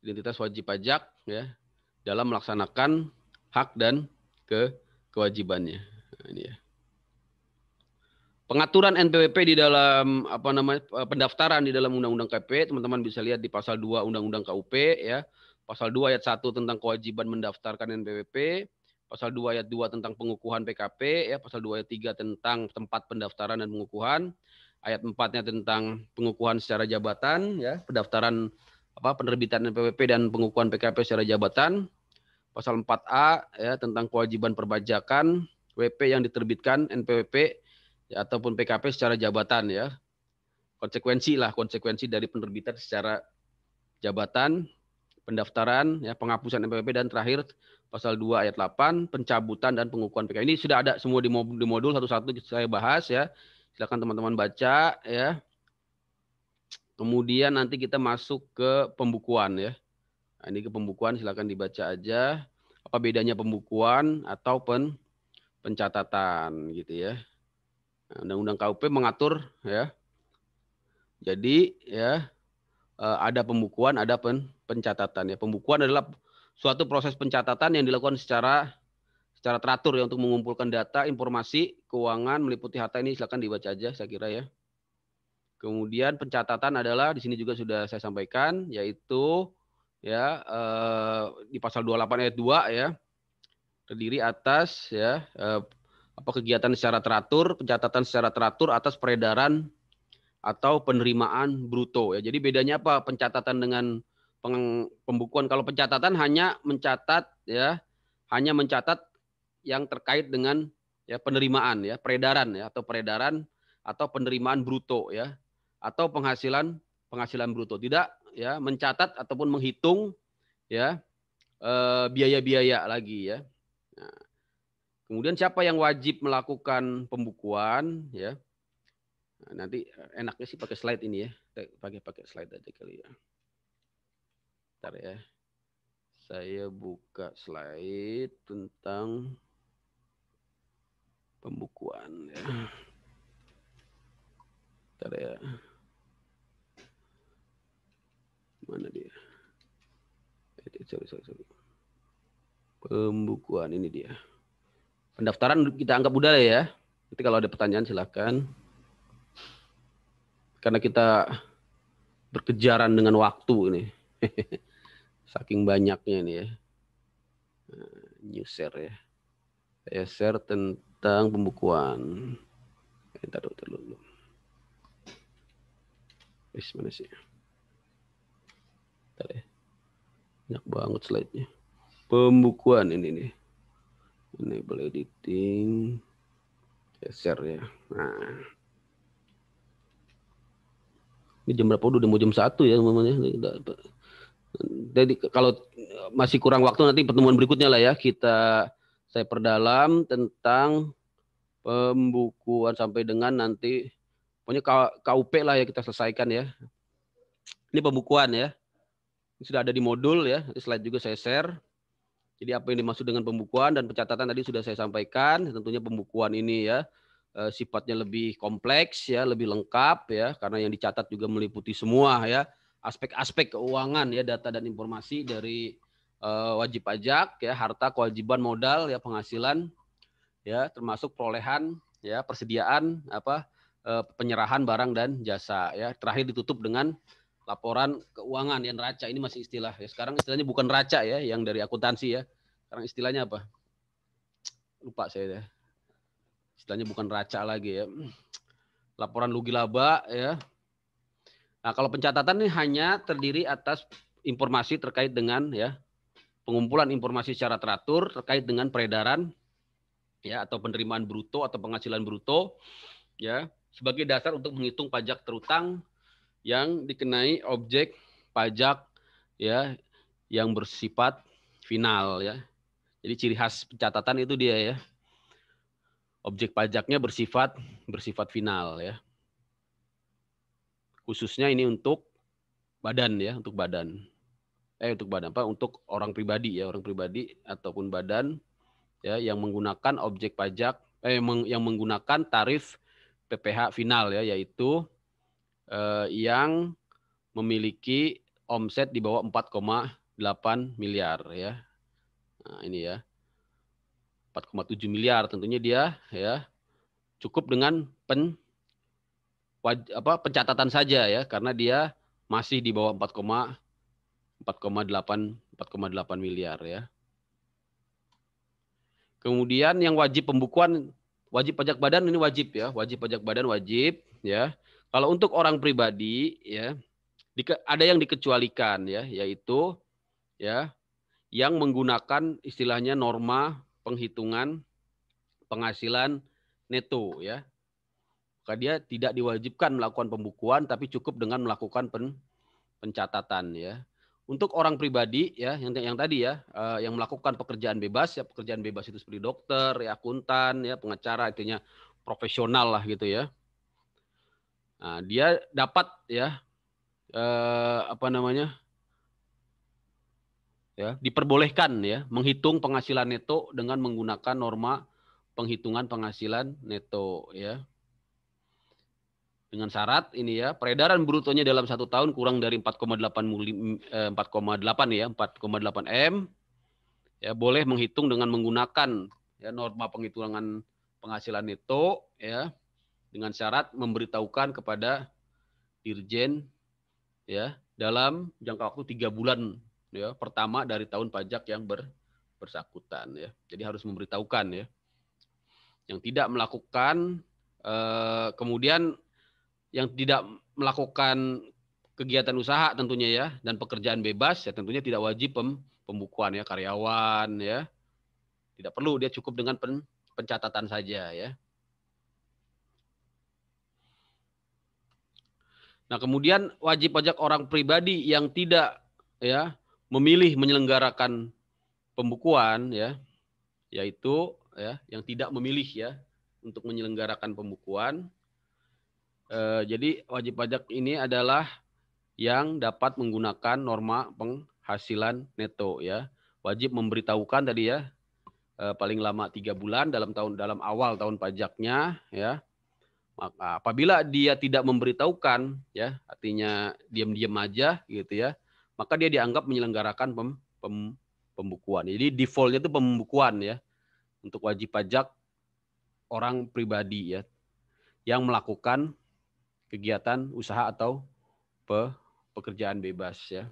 Identitas wajib pajak ya dalam melaksanakan hak dan kewajibannya. Nah, ini ya. Pengaturan NPWP di dalam apa namanya pendaftaran di dalam Undang-Undang KP, teman-teman bisa lihat di pasal 2 Undang-Undang KUP ya. Pasal 2 ayat 1 tentang kewajiban mendaftarkan NPWP, pasal 2 ayat 2 tentang pengukuhan PKP ya, pasal 2 ayat 3 tentang tempat pendaftaran dan pengukuhan, ayat 4-nya tentang pengukuhan secara jabatan ya, pendaftaran penerbitan NPWP dan pengukuhan PKP secara jabatan. Pasal 4A ya tentang kewajiban perpajakan WP yang diterbitkan NPWP ya, ataupun PKP secara jabatan ya. Konsekuensi dari penerbitan secara jabatan, pendaftaran ya, penghapusan NPWP, dan terakhir pasal 2 ayat 8 pencabutan dan pengukuhan PKP. Ini sudah ada semua di modul satu-satu saya bahas ya. Silakan teman-teman baca ya. Kemudian nanti kita masuk ke pembukuan ya. Nah, ini ke pembukuan silakan dibaca aja. Apa bedanya pembukuan atau pencatatan gitu ya. Nah, Undang-Undang KUP mengatur ya. Jadi ya ada pembukuan, ada pencatatan ya. Pembukuan adalah suatu proses pencatatan yang dilakukan secara teratur ya untuk mengumpulkan data, informasi, keuangan meliputi harta. Ini silakan dibaca aja saya kira ya. Kemudian pencatatan adalah di sini juga sudah saya sampaikan yaitu ya di pasal 28 ayat 2 ya. Terdiri atas ya kegiatan secara teratur, pencatatan secara teratur atas peredaran atau penerimaan bruto ya. Jadi bedanya apa pencatatan dengan pembukuan? Kalau pencatatan hanya mencatat yang terkait dengan ya penerimaan ya, peredaran ya, atau peredaran atau penerimaan bruto ya, atau penghasilan bruto, tidak ya mencatat ataupun menghitung ya biaya-biaya lagi ya. Nah, kemudian siapa yang wajib melakukan pembukuan ya? Nah, nanti enaknya sih pakai slide ini ya, pakai slide aja kali ya. Bentar ya, saya buka slide tentang pembukuan ya. Bentar ya. Mana dia? Sorry. Pembukuan ini dia. Pendaftaran kita anggap udah ya. Nanti kalau ada pertanyaan silakan. Karena kita berkejaran dengan waktu ini. Saking banyaknya ini ya. New share ya. Saya share tentang pembukuan. Bentar dulu. Mana sih? Bentar ya. Banyak banget slide-nya. Pembukuan ini nih. Enable editing. Share ya. Nah. Ini jam berapa? Udah mau jam 1 ya. Jadi kalau masih kurang waktu nanti pertemuan berikutnya lah ya. Saya perdalam tentang pembukuan sampai dengan nanti. Pokoknya KUP lah ya kita selesaikan ya. Ini pembukuan ya. Ini sudah ada di modul ya. Slide juga saya share. Jadi apa yang dimaksud dengan pembukuan dan pencatatan tadi sudah saya sampaikan. Tentunya pembukuan ini ya sifatnya lebih kompleks ya, lebih lengkap ya, karena yang dicatat juga meliputi semua ya aspek-aspek keuangan ya, data dan informasi dari wajib pajak ya, harta, kewajiban, modal ya, penghasilan ya, termasuk perolehan ya, persediaan penyerahan barang dan jasa ya. Terakhir ditutup dengan laporan keuangan yang neraca, ini masih istilah ya. Sekarang istilahnya bukan neraca ya, yang dari akuntansi ya. Sekarang istilahnya apa? Lupa saya deh. Istilahnya bukan neraca lagi ya. Laporan rugi laba ya. Nah, kalau pencatatan ini hanya terdiri atas informasi terkait dengan ya pengumpulan informasi secara teratur terkait dengan peredaran ya atau penerimaan bruto atau penghasilan bruto ya sebagai dasar untuk menghitung pajak terutang yang dikenai objek pajak ya yang bersifat final ya. Jadi ciri khas pencatatan itu dia ya. Objek pajaknya bersifat final ya. Khususnya ini untuk badan ya, untuk badan untuk orang pribadi ya, orang pribadi ataupun badan ya yang menggunakan objek pajak yang menggunakan tarif PPh final ya, yaitu yang memiliki omset di bawah 4,8 miliar ya. Nah, ini ya. 4,7 miliar tentunya dia ya cukup dengan pencatatan saja ya, karena dia masih di bawah 4,8 miliar ya. Kemudian yang wajib pembukuan, wajib pajak badan ini wajib ya, wajib pajak badan wajib ya. Kalau untuk orang pribadi ya ada yang dikecualikan ya, yaitu ya yang menggunakan istilahnya norma penghitungan penghasilan neto ya. Maka dia tidak diwajibkan melakukan pembukuan tapi cukup dengan melakukan pencatatan ya. Untuk orang pribadi ya yang tadi ya yang melakukan pekerjaan bebas ya, pekerjaan bebas itu seperti dokter, ya akuntan, ya pengacara, artinya profesional lah gitu ya. Nah, dia dapat ya diperbolehkan ya menghitung penghasilan neto dengan menggunakan norma penghitungan penghasilan neto ya. Dengan syarat ini ya, peredaran brutonya dalam 1 tahun kurang dari 4,8 M ya, boleh menghitung dengan menggunakan ya norma penghitungan penghasilan neto ya, dengan syarat memberitahukan kepada Dirjen ya dalam jangka waktu 3 bulan ya pertama dari tahun pajak yang bersangkutan ya. Jadi harus memberitahukan ya. Yang tidak melakukan kemudian yang tidak melakukan kegiatan usaha tentunya ya dan pekerjaan bebas ya tentunya tidak wajib pembukuan ya, karyawan ya. Tidak perlu, dia cukup dengan pencatatan saja ya. Nah, kemudian wajib pajak orang pribadi yang tidak ya memilih menyelenggarakan pembukuan ya, yaitu ya yang tidak memilih ya untuk menyelenggarakan pembukuan. Jadi wajib pajak ini adalah yang dapat menggunakan norma penghasilan neto ya. Wajib memberitahukan tadi ya paling lama 3 bulan dalam awal tahun pajaknya ya. Maka apabila dia tidak memberitahukan ya, artinya diam-diam aja gitu ya, maka dia dianggap menyelenggarakan pembukuan. Jadi defaultnya itu pembukuan ya untuk wajib pajak orang pribadi ya yang melakukan kegiatan usaha atau pekerjaan bebas ya.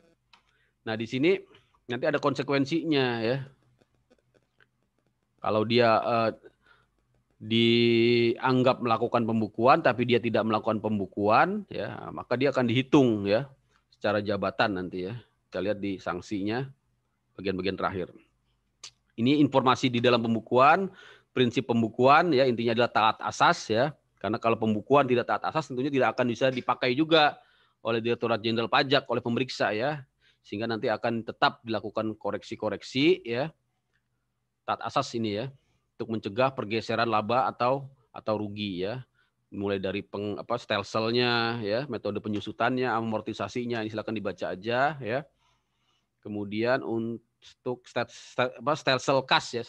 Nah, di sini nanti ada konsekuensinya ya. Kalau dia dianggap melakukan pembukuan tapi dia tidak melakukan pembukuan ya, maka dia akan dihitung ya secara jabatan nanti ya. Kita lihat di sanksinya bagian-bagian terakhir. Ini informasi di dalam pembukuan, prinsip pembukuan ya intinya adalah taat asas ya. Karena kalau pembukuan tidak taat asas tentunya tidak akan bisa dipakai juga oleh Direktorat Jenderal Pajak, oleh pemeriksa ya. Sehingga nanti akan tetap dilakukan koreksi-koreksi ya. Taat asas ini ya untuk mencegah pergeseran laba atau rugi ya. Mulai dari stelselnya ya, metode penyusutannya, amortisasinya, ini silakan dibaca aja ya. Kemudian untuk stelsel kas ya,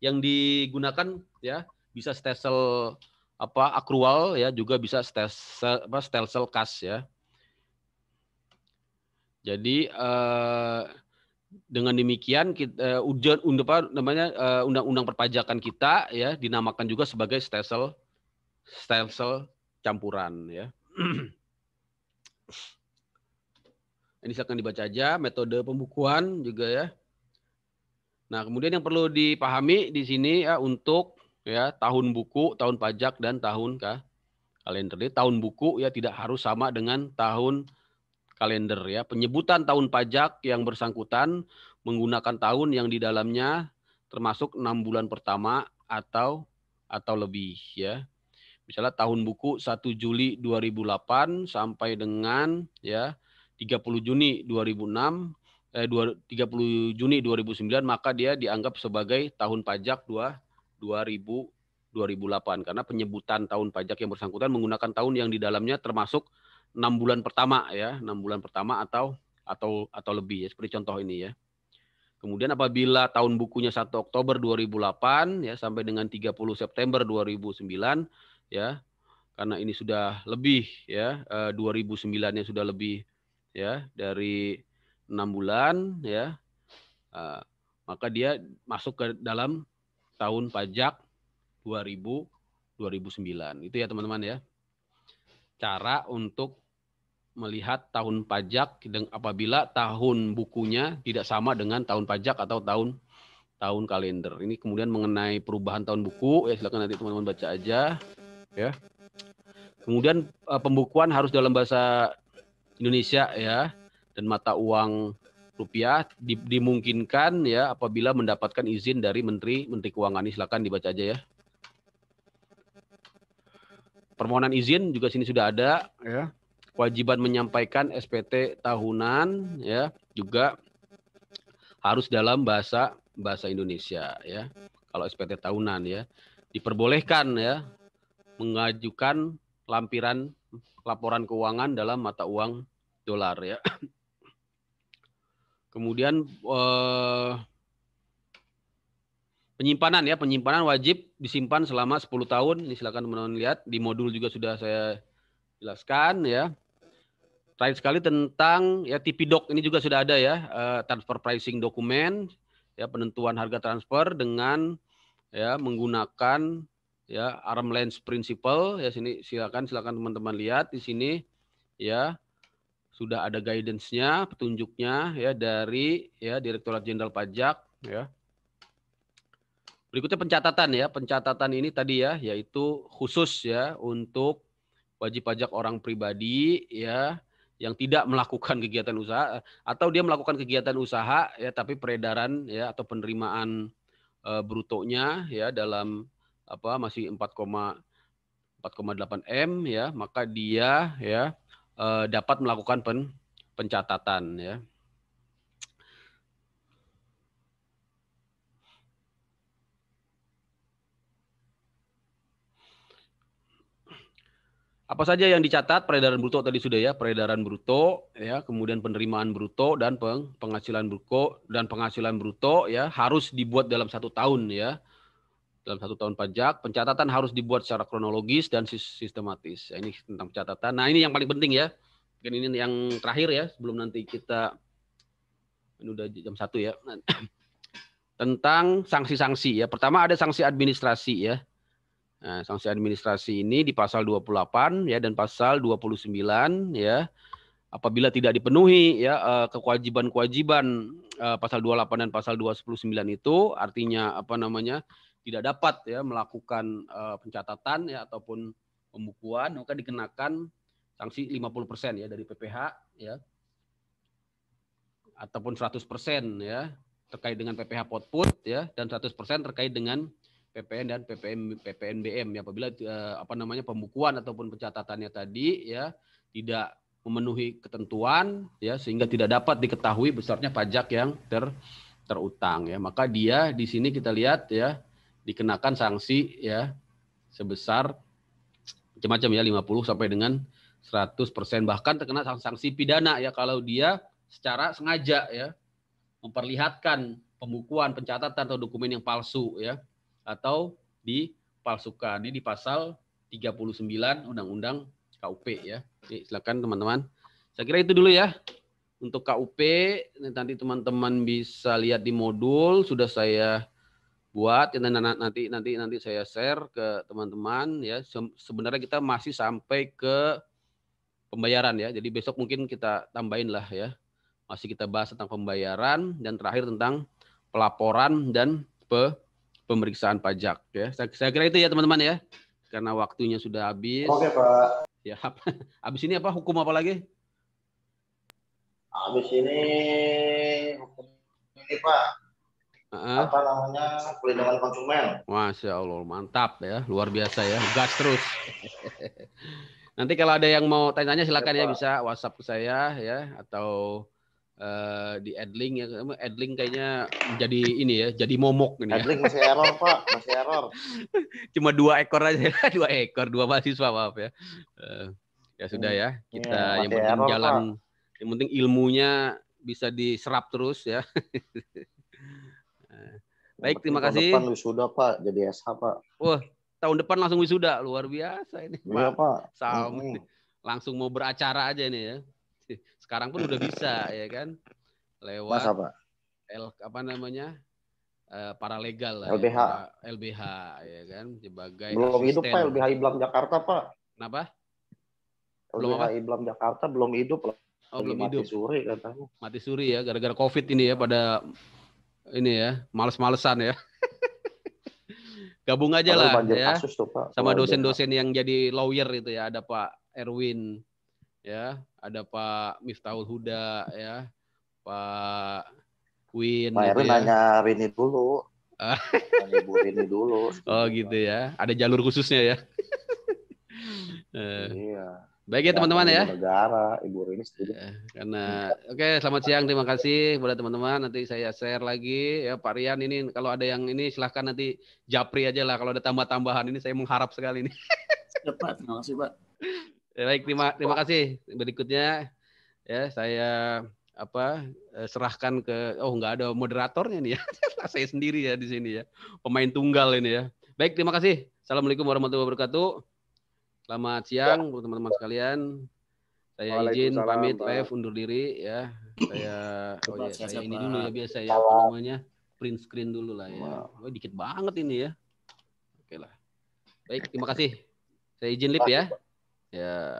yang digunakan ya bisa stelsel akrual ya, juga bisa stelsel kas ya. Jadi dengan demikian undang-undang perpajakan kita ya dinamakan juga sebagai stelsel campuran ya. Ini silakan dibaca aja metode pembukuan juga ya. Nah, kemudian yang perlu dipahami di sini ya untuk ya tahun buku, tahun pajak dan tahun kalender. Jadi tahun buku ya tidak harus sama dengan tahun kalender ya. Penyebutan tahun pajak yang bersangkutan menggunakan tahun yang di dalamnya termasuk 6 bulan pertama atau lebih ya. Misalnya tahun buku 1 Juli 2008 sampai dengan ya 30 Juni 2006 30 Juni 2009 maka dia dianggap sebagai tahun pajak 2008 karena penyebutan tahun pajak yang bersangkutan menggunakan tahun yang di dalamnya termasuk 6 bulan pertama ya, 6 bulan pertama atau lebih ya, seperti contoh ini ya. Kemudian apabila tahun bukunya 1 Oktober 2008 ya sampai dengan 30 September 2009 ya, karena ini sudah lebih ya 2009-nya sudah lebih ya dari 6 bulan ya, maka dia masuk ke dalam tahun pajak 2009. Itu ya teman-teman ya. Cara untuk melihat tahun pajak apabila tahun bukunya tidak sama dengan tahun pajak atau tahun kalender. Ini kemudian mengenai perubahan tahun buku ya silakan nanti teman-teman baca aja ya. Kemudian pembukuan harus dalam bahasa Indonesia ya dan mata uang rupiah dimungkinkan ya apabila mendapatkan izin dari Menteri Keuangan. Ini silakan dibaca aja ya. Permohonan izin juga sini sudah ada ya. Kewajiban menyampaikan SPT tahunan ya juga harus dalam bahasa Indonesia ya. Kalau SPT tahunan ya diperbolehkan ya mengajukan lampiran laporan keuangan dalam mata uang dolar ya. Kemudian penyimpanan wajib disimpan selama 10 tahun. Ini silakan teman-teman lihat di modul juga sudah saya jelaskan ya. Terakhir sekali tentang ya TP-Doc ini juga sudah ada ya, transfer pricing dokumen ya, penentuan harga transfer dengan ya menggunakan ya arm's length principle ya. Sini silakan teman-teman lihat di sini ya. Sudah ada guidance-nya, petunjuknya ya dari ya Direktorat Jenderal Pajak ya. Berikutnya pencatatan ya. Pencatatan ini tadi ya yaitu khusus ya untuk wajib pajak orang pribadi ya yang tidak melakukan kegiatan usaha atau dia melakukan kegiatan usaha ya tapi peredaran ya atau penerimaan brutonya ya dalam masih 4,8 M ya, maka dia ya dapat melakukan pencatatan ya. Apa saja yang dicatat? Peredaran bruto tadi sudah ya, peredaran bruto ya, kemudian penerimaan bruto dan penghasilan bruto ya harus dibuat dalam 1 tahun ya. Dalam 1 tahun pajak, pencatatan harus dibuat secara kronologis dan sistematis. Ini tentang pencatatan. Nah, ini yang paling penting ya. Mungkin ini yang terakhir ya, sebelum nanti kita ini udah jam 1 ya. Tentang sanksi-sanksi ya. Pertama ada sanksi administrasi ya. Nah, sanksi administrasi ini di pasal 28 ya dan pasal 29 ya. Apabila tidak dipenuhi ya kewajiban-kewajiban pasal 28 dan pasal 219 itu artinya apa namanya? Tidak dapat ya melakukan pencatatan ya ataupun pembukuan, maka dikenakan sanksi 50% ya dari PPh ya. Ataupun 100% ya terkait dengan PPh Potput ya dan 100% terkait dengan PPN dan PPNBM ya apabila apa namanya pembukuan ataupun pencatatannya tadi ya tidak memenuhi ketentuan ya sehingga tidak dapat diketahui besarnya pajak yang terutang ya maka dia di sini kita lihat ya dikenakan sanksi ya sebesar macam-macam ya 50 sampai dengan 100% bahkan terkena sanksi pidana ya kalau dia secara sengaja ya memperlihatkan pembukuan pencatatan atau dokumen yang palsu ya atau dipalsukan. Ini di pasal 39 Undang-Undang KUP ya. Jadi, silakan teman-teman. Saya kira itu dulu ya untuk KUP. Nanti teman-teman bisa lihat di modul sudah saya buat nanti saya share ke teman-teman ya. Sebenarnya kita masih sampai ke pembayaran ya. Jadi besok mungkin kita tambahin lah ya. Masih kita bahas tentang pembayaran dan terakhir tentang pelaporan dan pemeriksaan pajak ya. Saya kira itu ya teman-teman ya. Karena waktunya sudah habis. Oke, Pak. Ya. Habis ini apa? Hukum apa lagi? Habis ini hukum ini, Pak. Apa namanya? Pelindungan konsumen. Masya Allah, mantap ya. Luar biasa ya. Gas terus. Nanti kalau ada yang mau tanya-tanya silakan ya bisa WhatsApp ke saya ya atau di Adlink ya, Adlink kayaknya jadi ini ya, jadi momok ini ya. Adlink masih error Pak, masih error. Cuma 2 ekor aja, 2 ekor, 2 mahasiswa maaf ya. Ya sudah ya, kita yang penting error, jalan, Pak. Yang penting ilmunya bisa diserap terus ya. Baik, terima kasih. Tahun depan wisuda Pak, jadi SH Pak. Wah, tahun depan langsung wisuda, luar biasa ini iya, Pak. Langsung mau beracara aja nih ya. Sekarang pun udah bisa ya kan lewat masa, Pak? apa namanya paralegal lah LBH ya, LBH ya kan sebagai belum asisten. hidup Pak LBH Iblam Jakarta Pak. Kenapa? LBH Iblam Jakarta belum hidup. Belum hidup. Mati suri katanya. Mati suri ya gara-gara COVID ini ya pada ini ya males-malesan ya. Gabung aja lah ya kasus tuh, Pak, sama dosen-dosen yang jadi lawyer itu ya ada Pak Erwin ya, ada Pak Miftahul Huda ya, Pak Win. Pak Erwin nanya Rini dulu. Nanya Ibu Rini dulu. Oh gitu ya, ada jalur khususnya ya. Iya. Baik ya teman-teman ya. Negara, Ibu Rini setuju. Karena oke, selamat siang, terima kasih kepada teman-teman. Nanti saya share lagi ya Pak Rian ini kalau ada yang ini silahkan nanti japri aja lah kalau ada tambah-tambahan ini saya mengharap sekali ini. Siap Pak, terima kasih Pak. Baik, terima kasih. Berikutnya ya saya serahkan ke nggak ada moderatornya nih ya. Saya sendiri ya di sini ya. Pemain tunggal ini ya. Baik, terima kasih. Assalamualaikum warahmatullahi wabarakatuh. Selamat siang teman-teman sekalian. Saya izin pamit live undur diri ya. Saya ini dulu ya biasa ya apa namanya? Print screen dulu lah ya. Oh, dikit banget ini ya. Oke lah. Baik, terima kasih. Saya izin lip ya. Ya.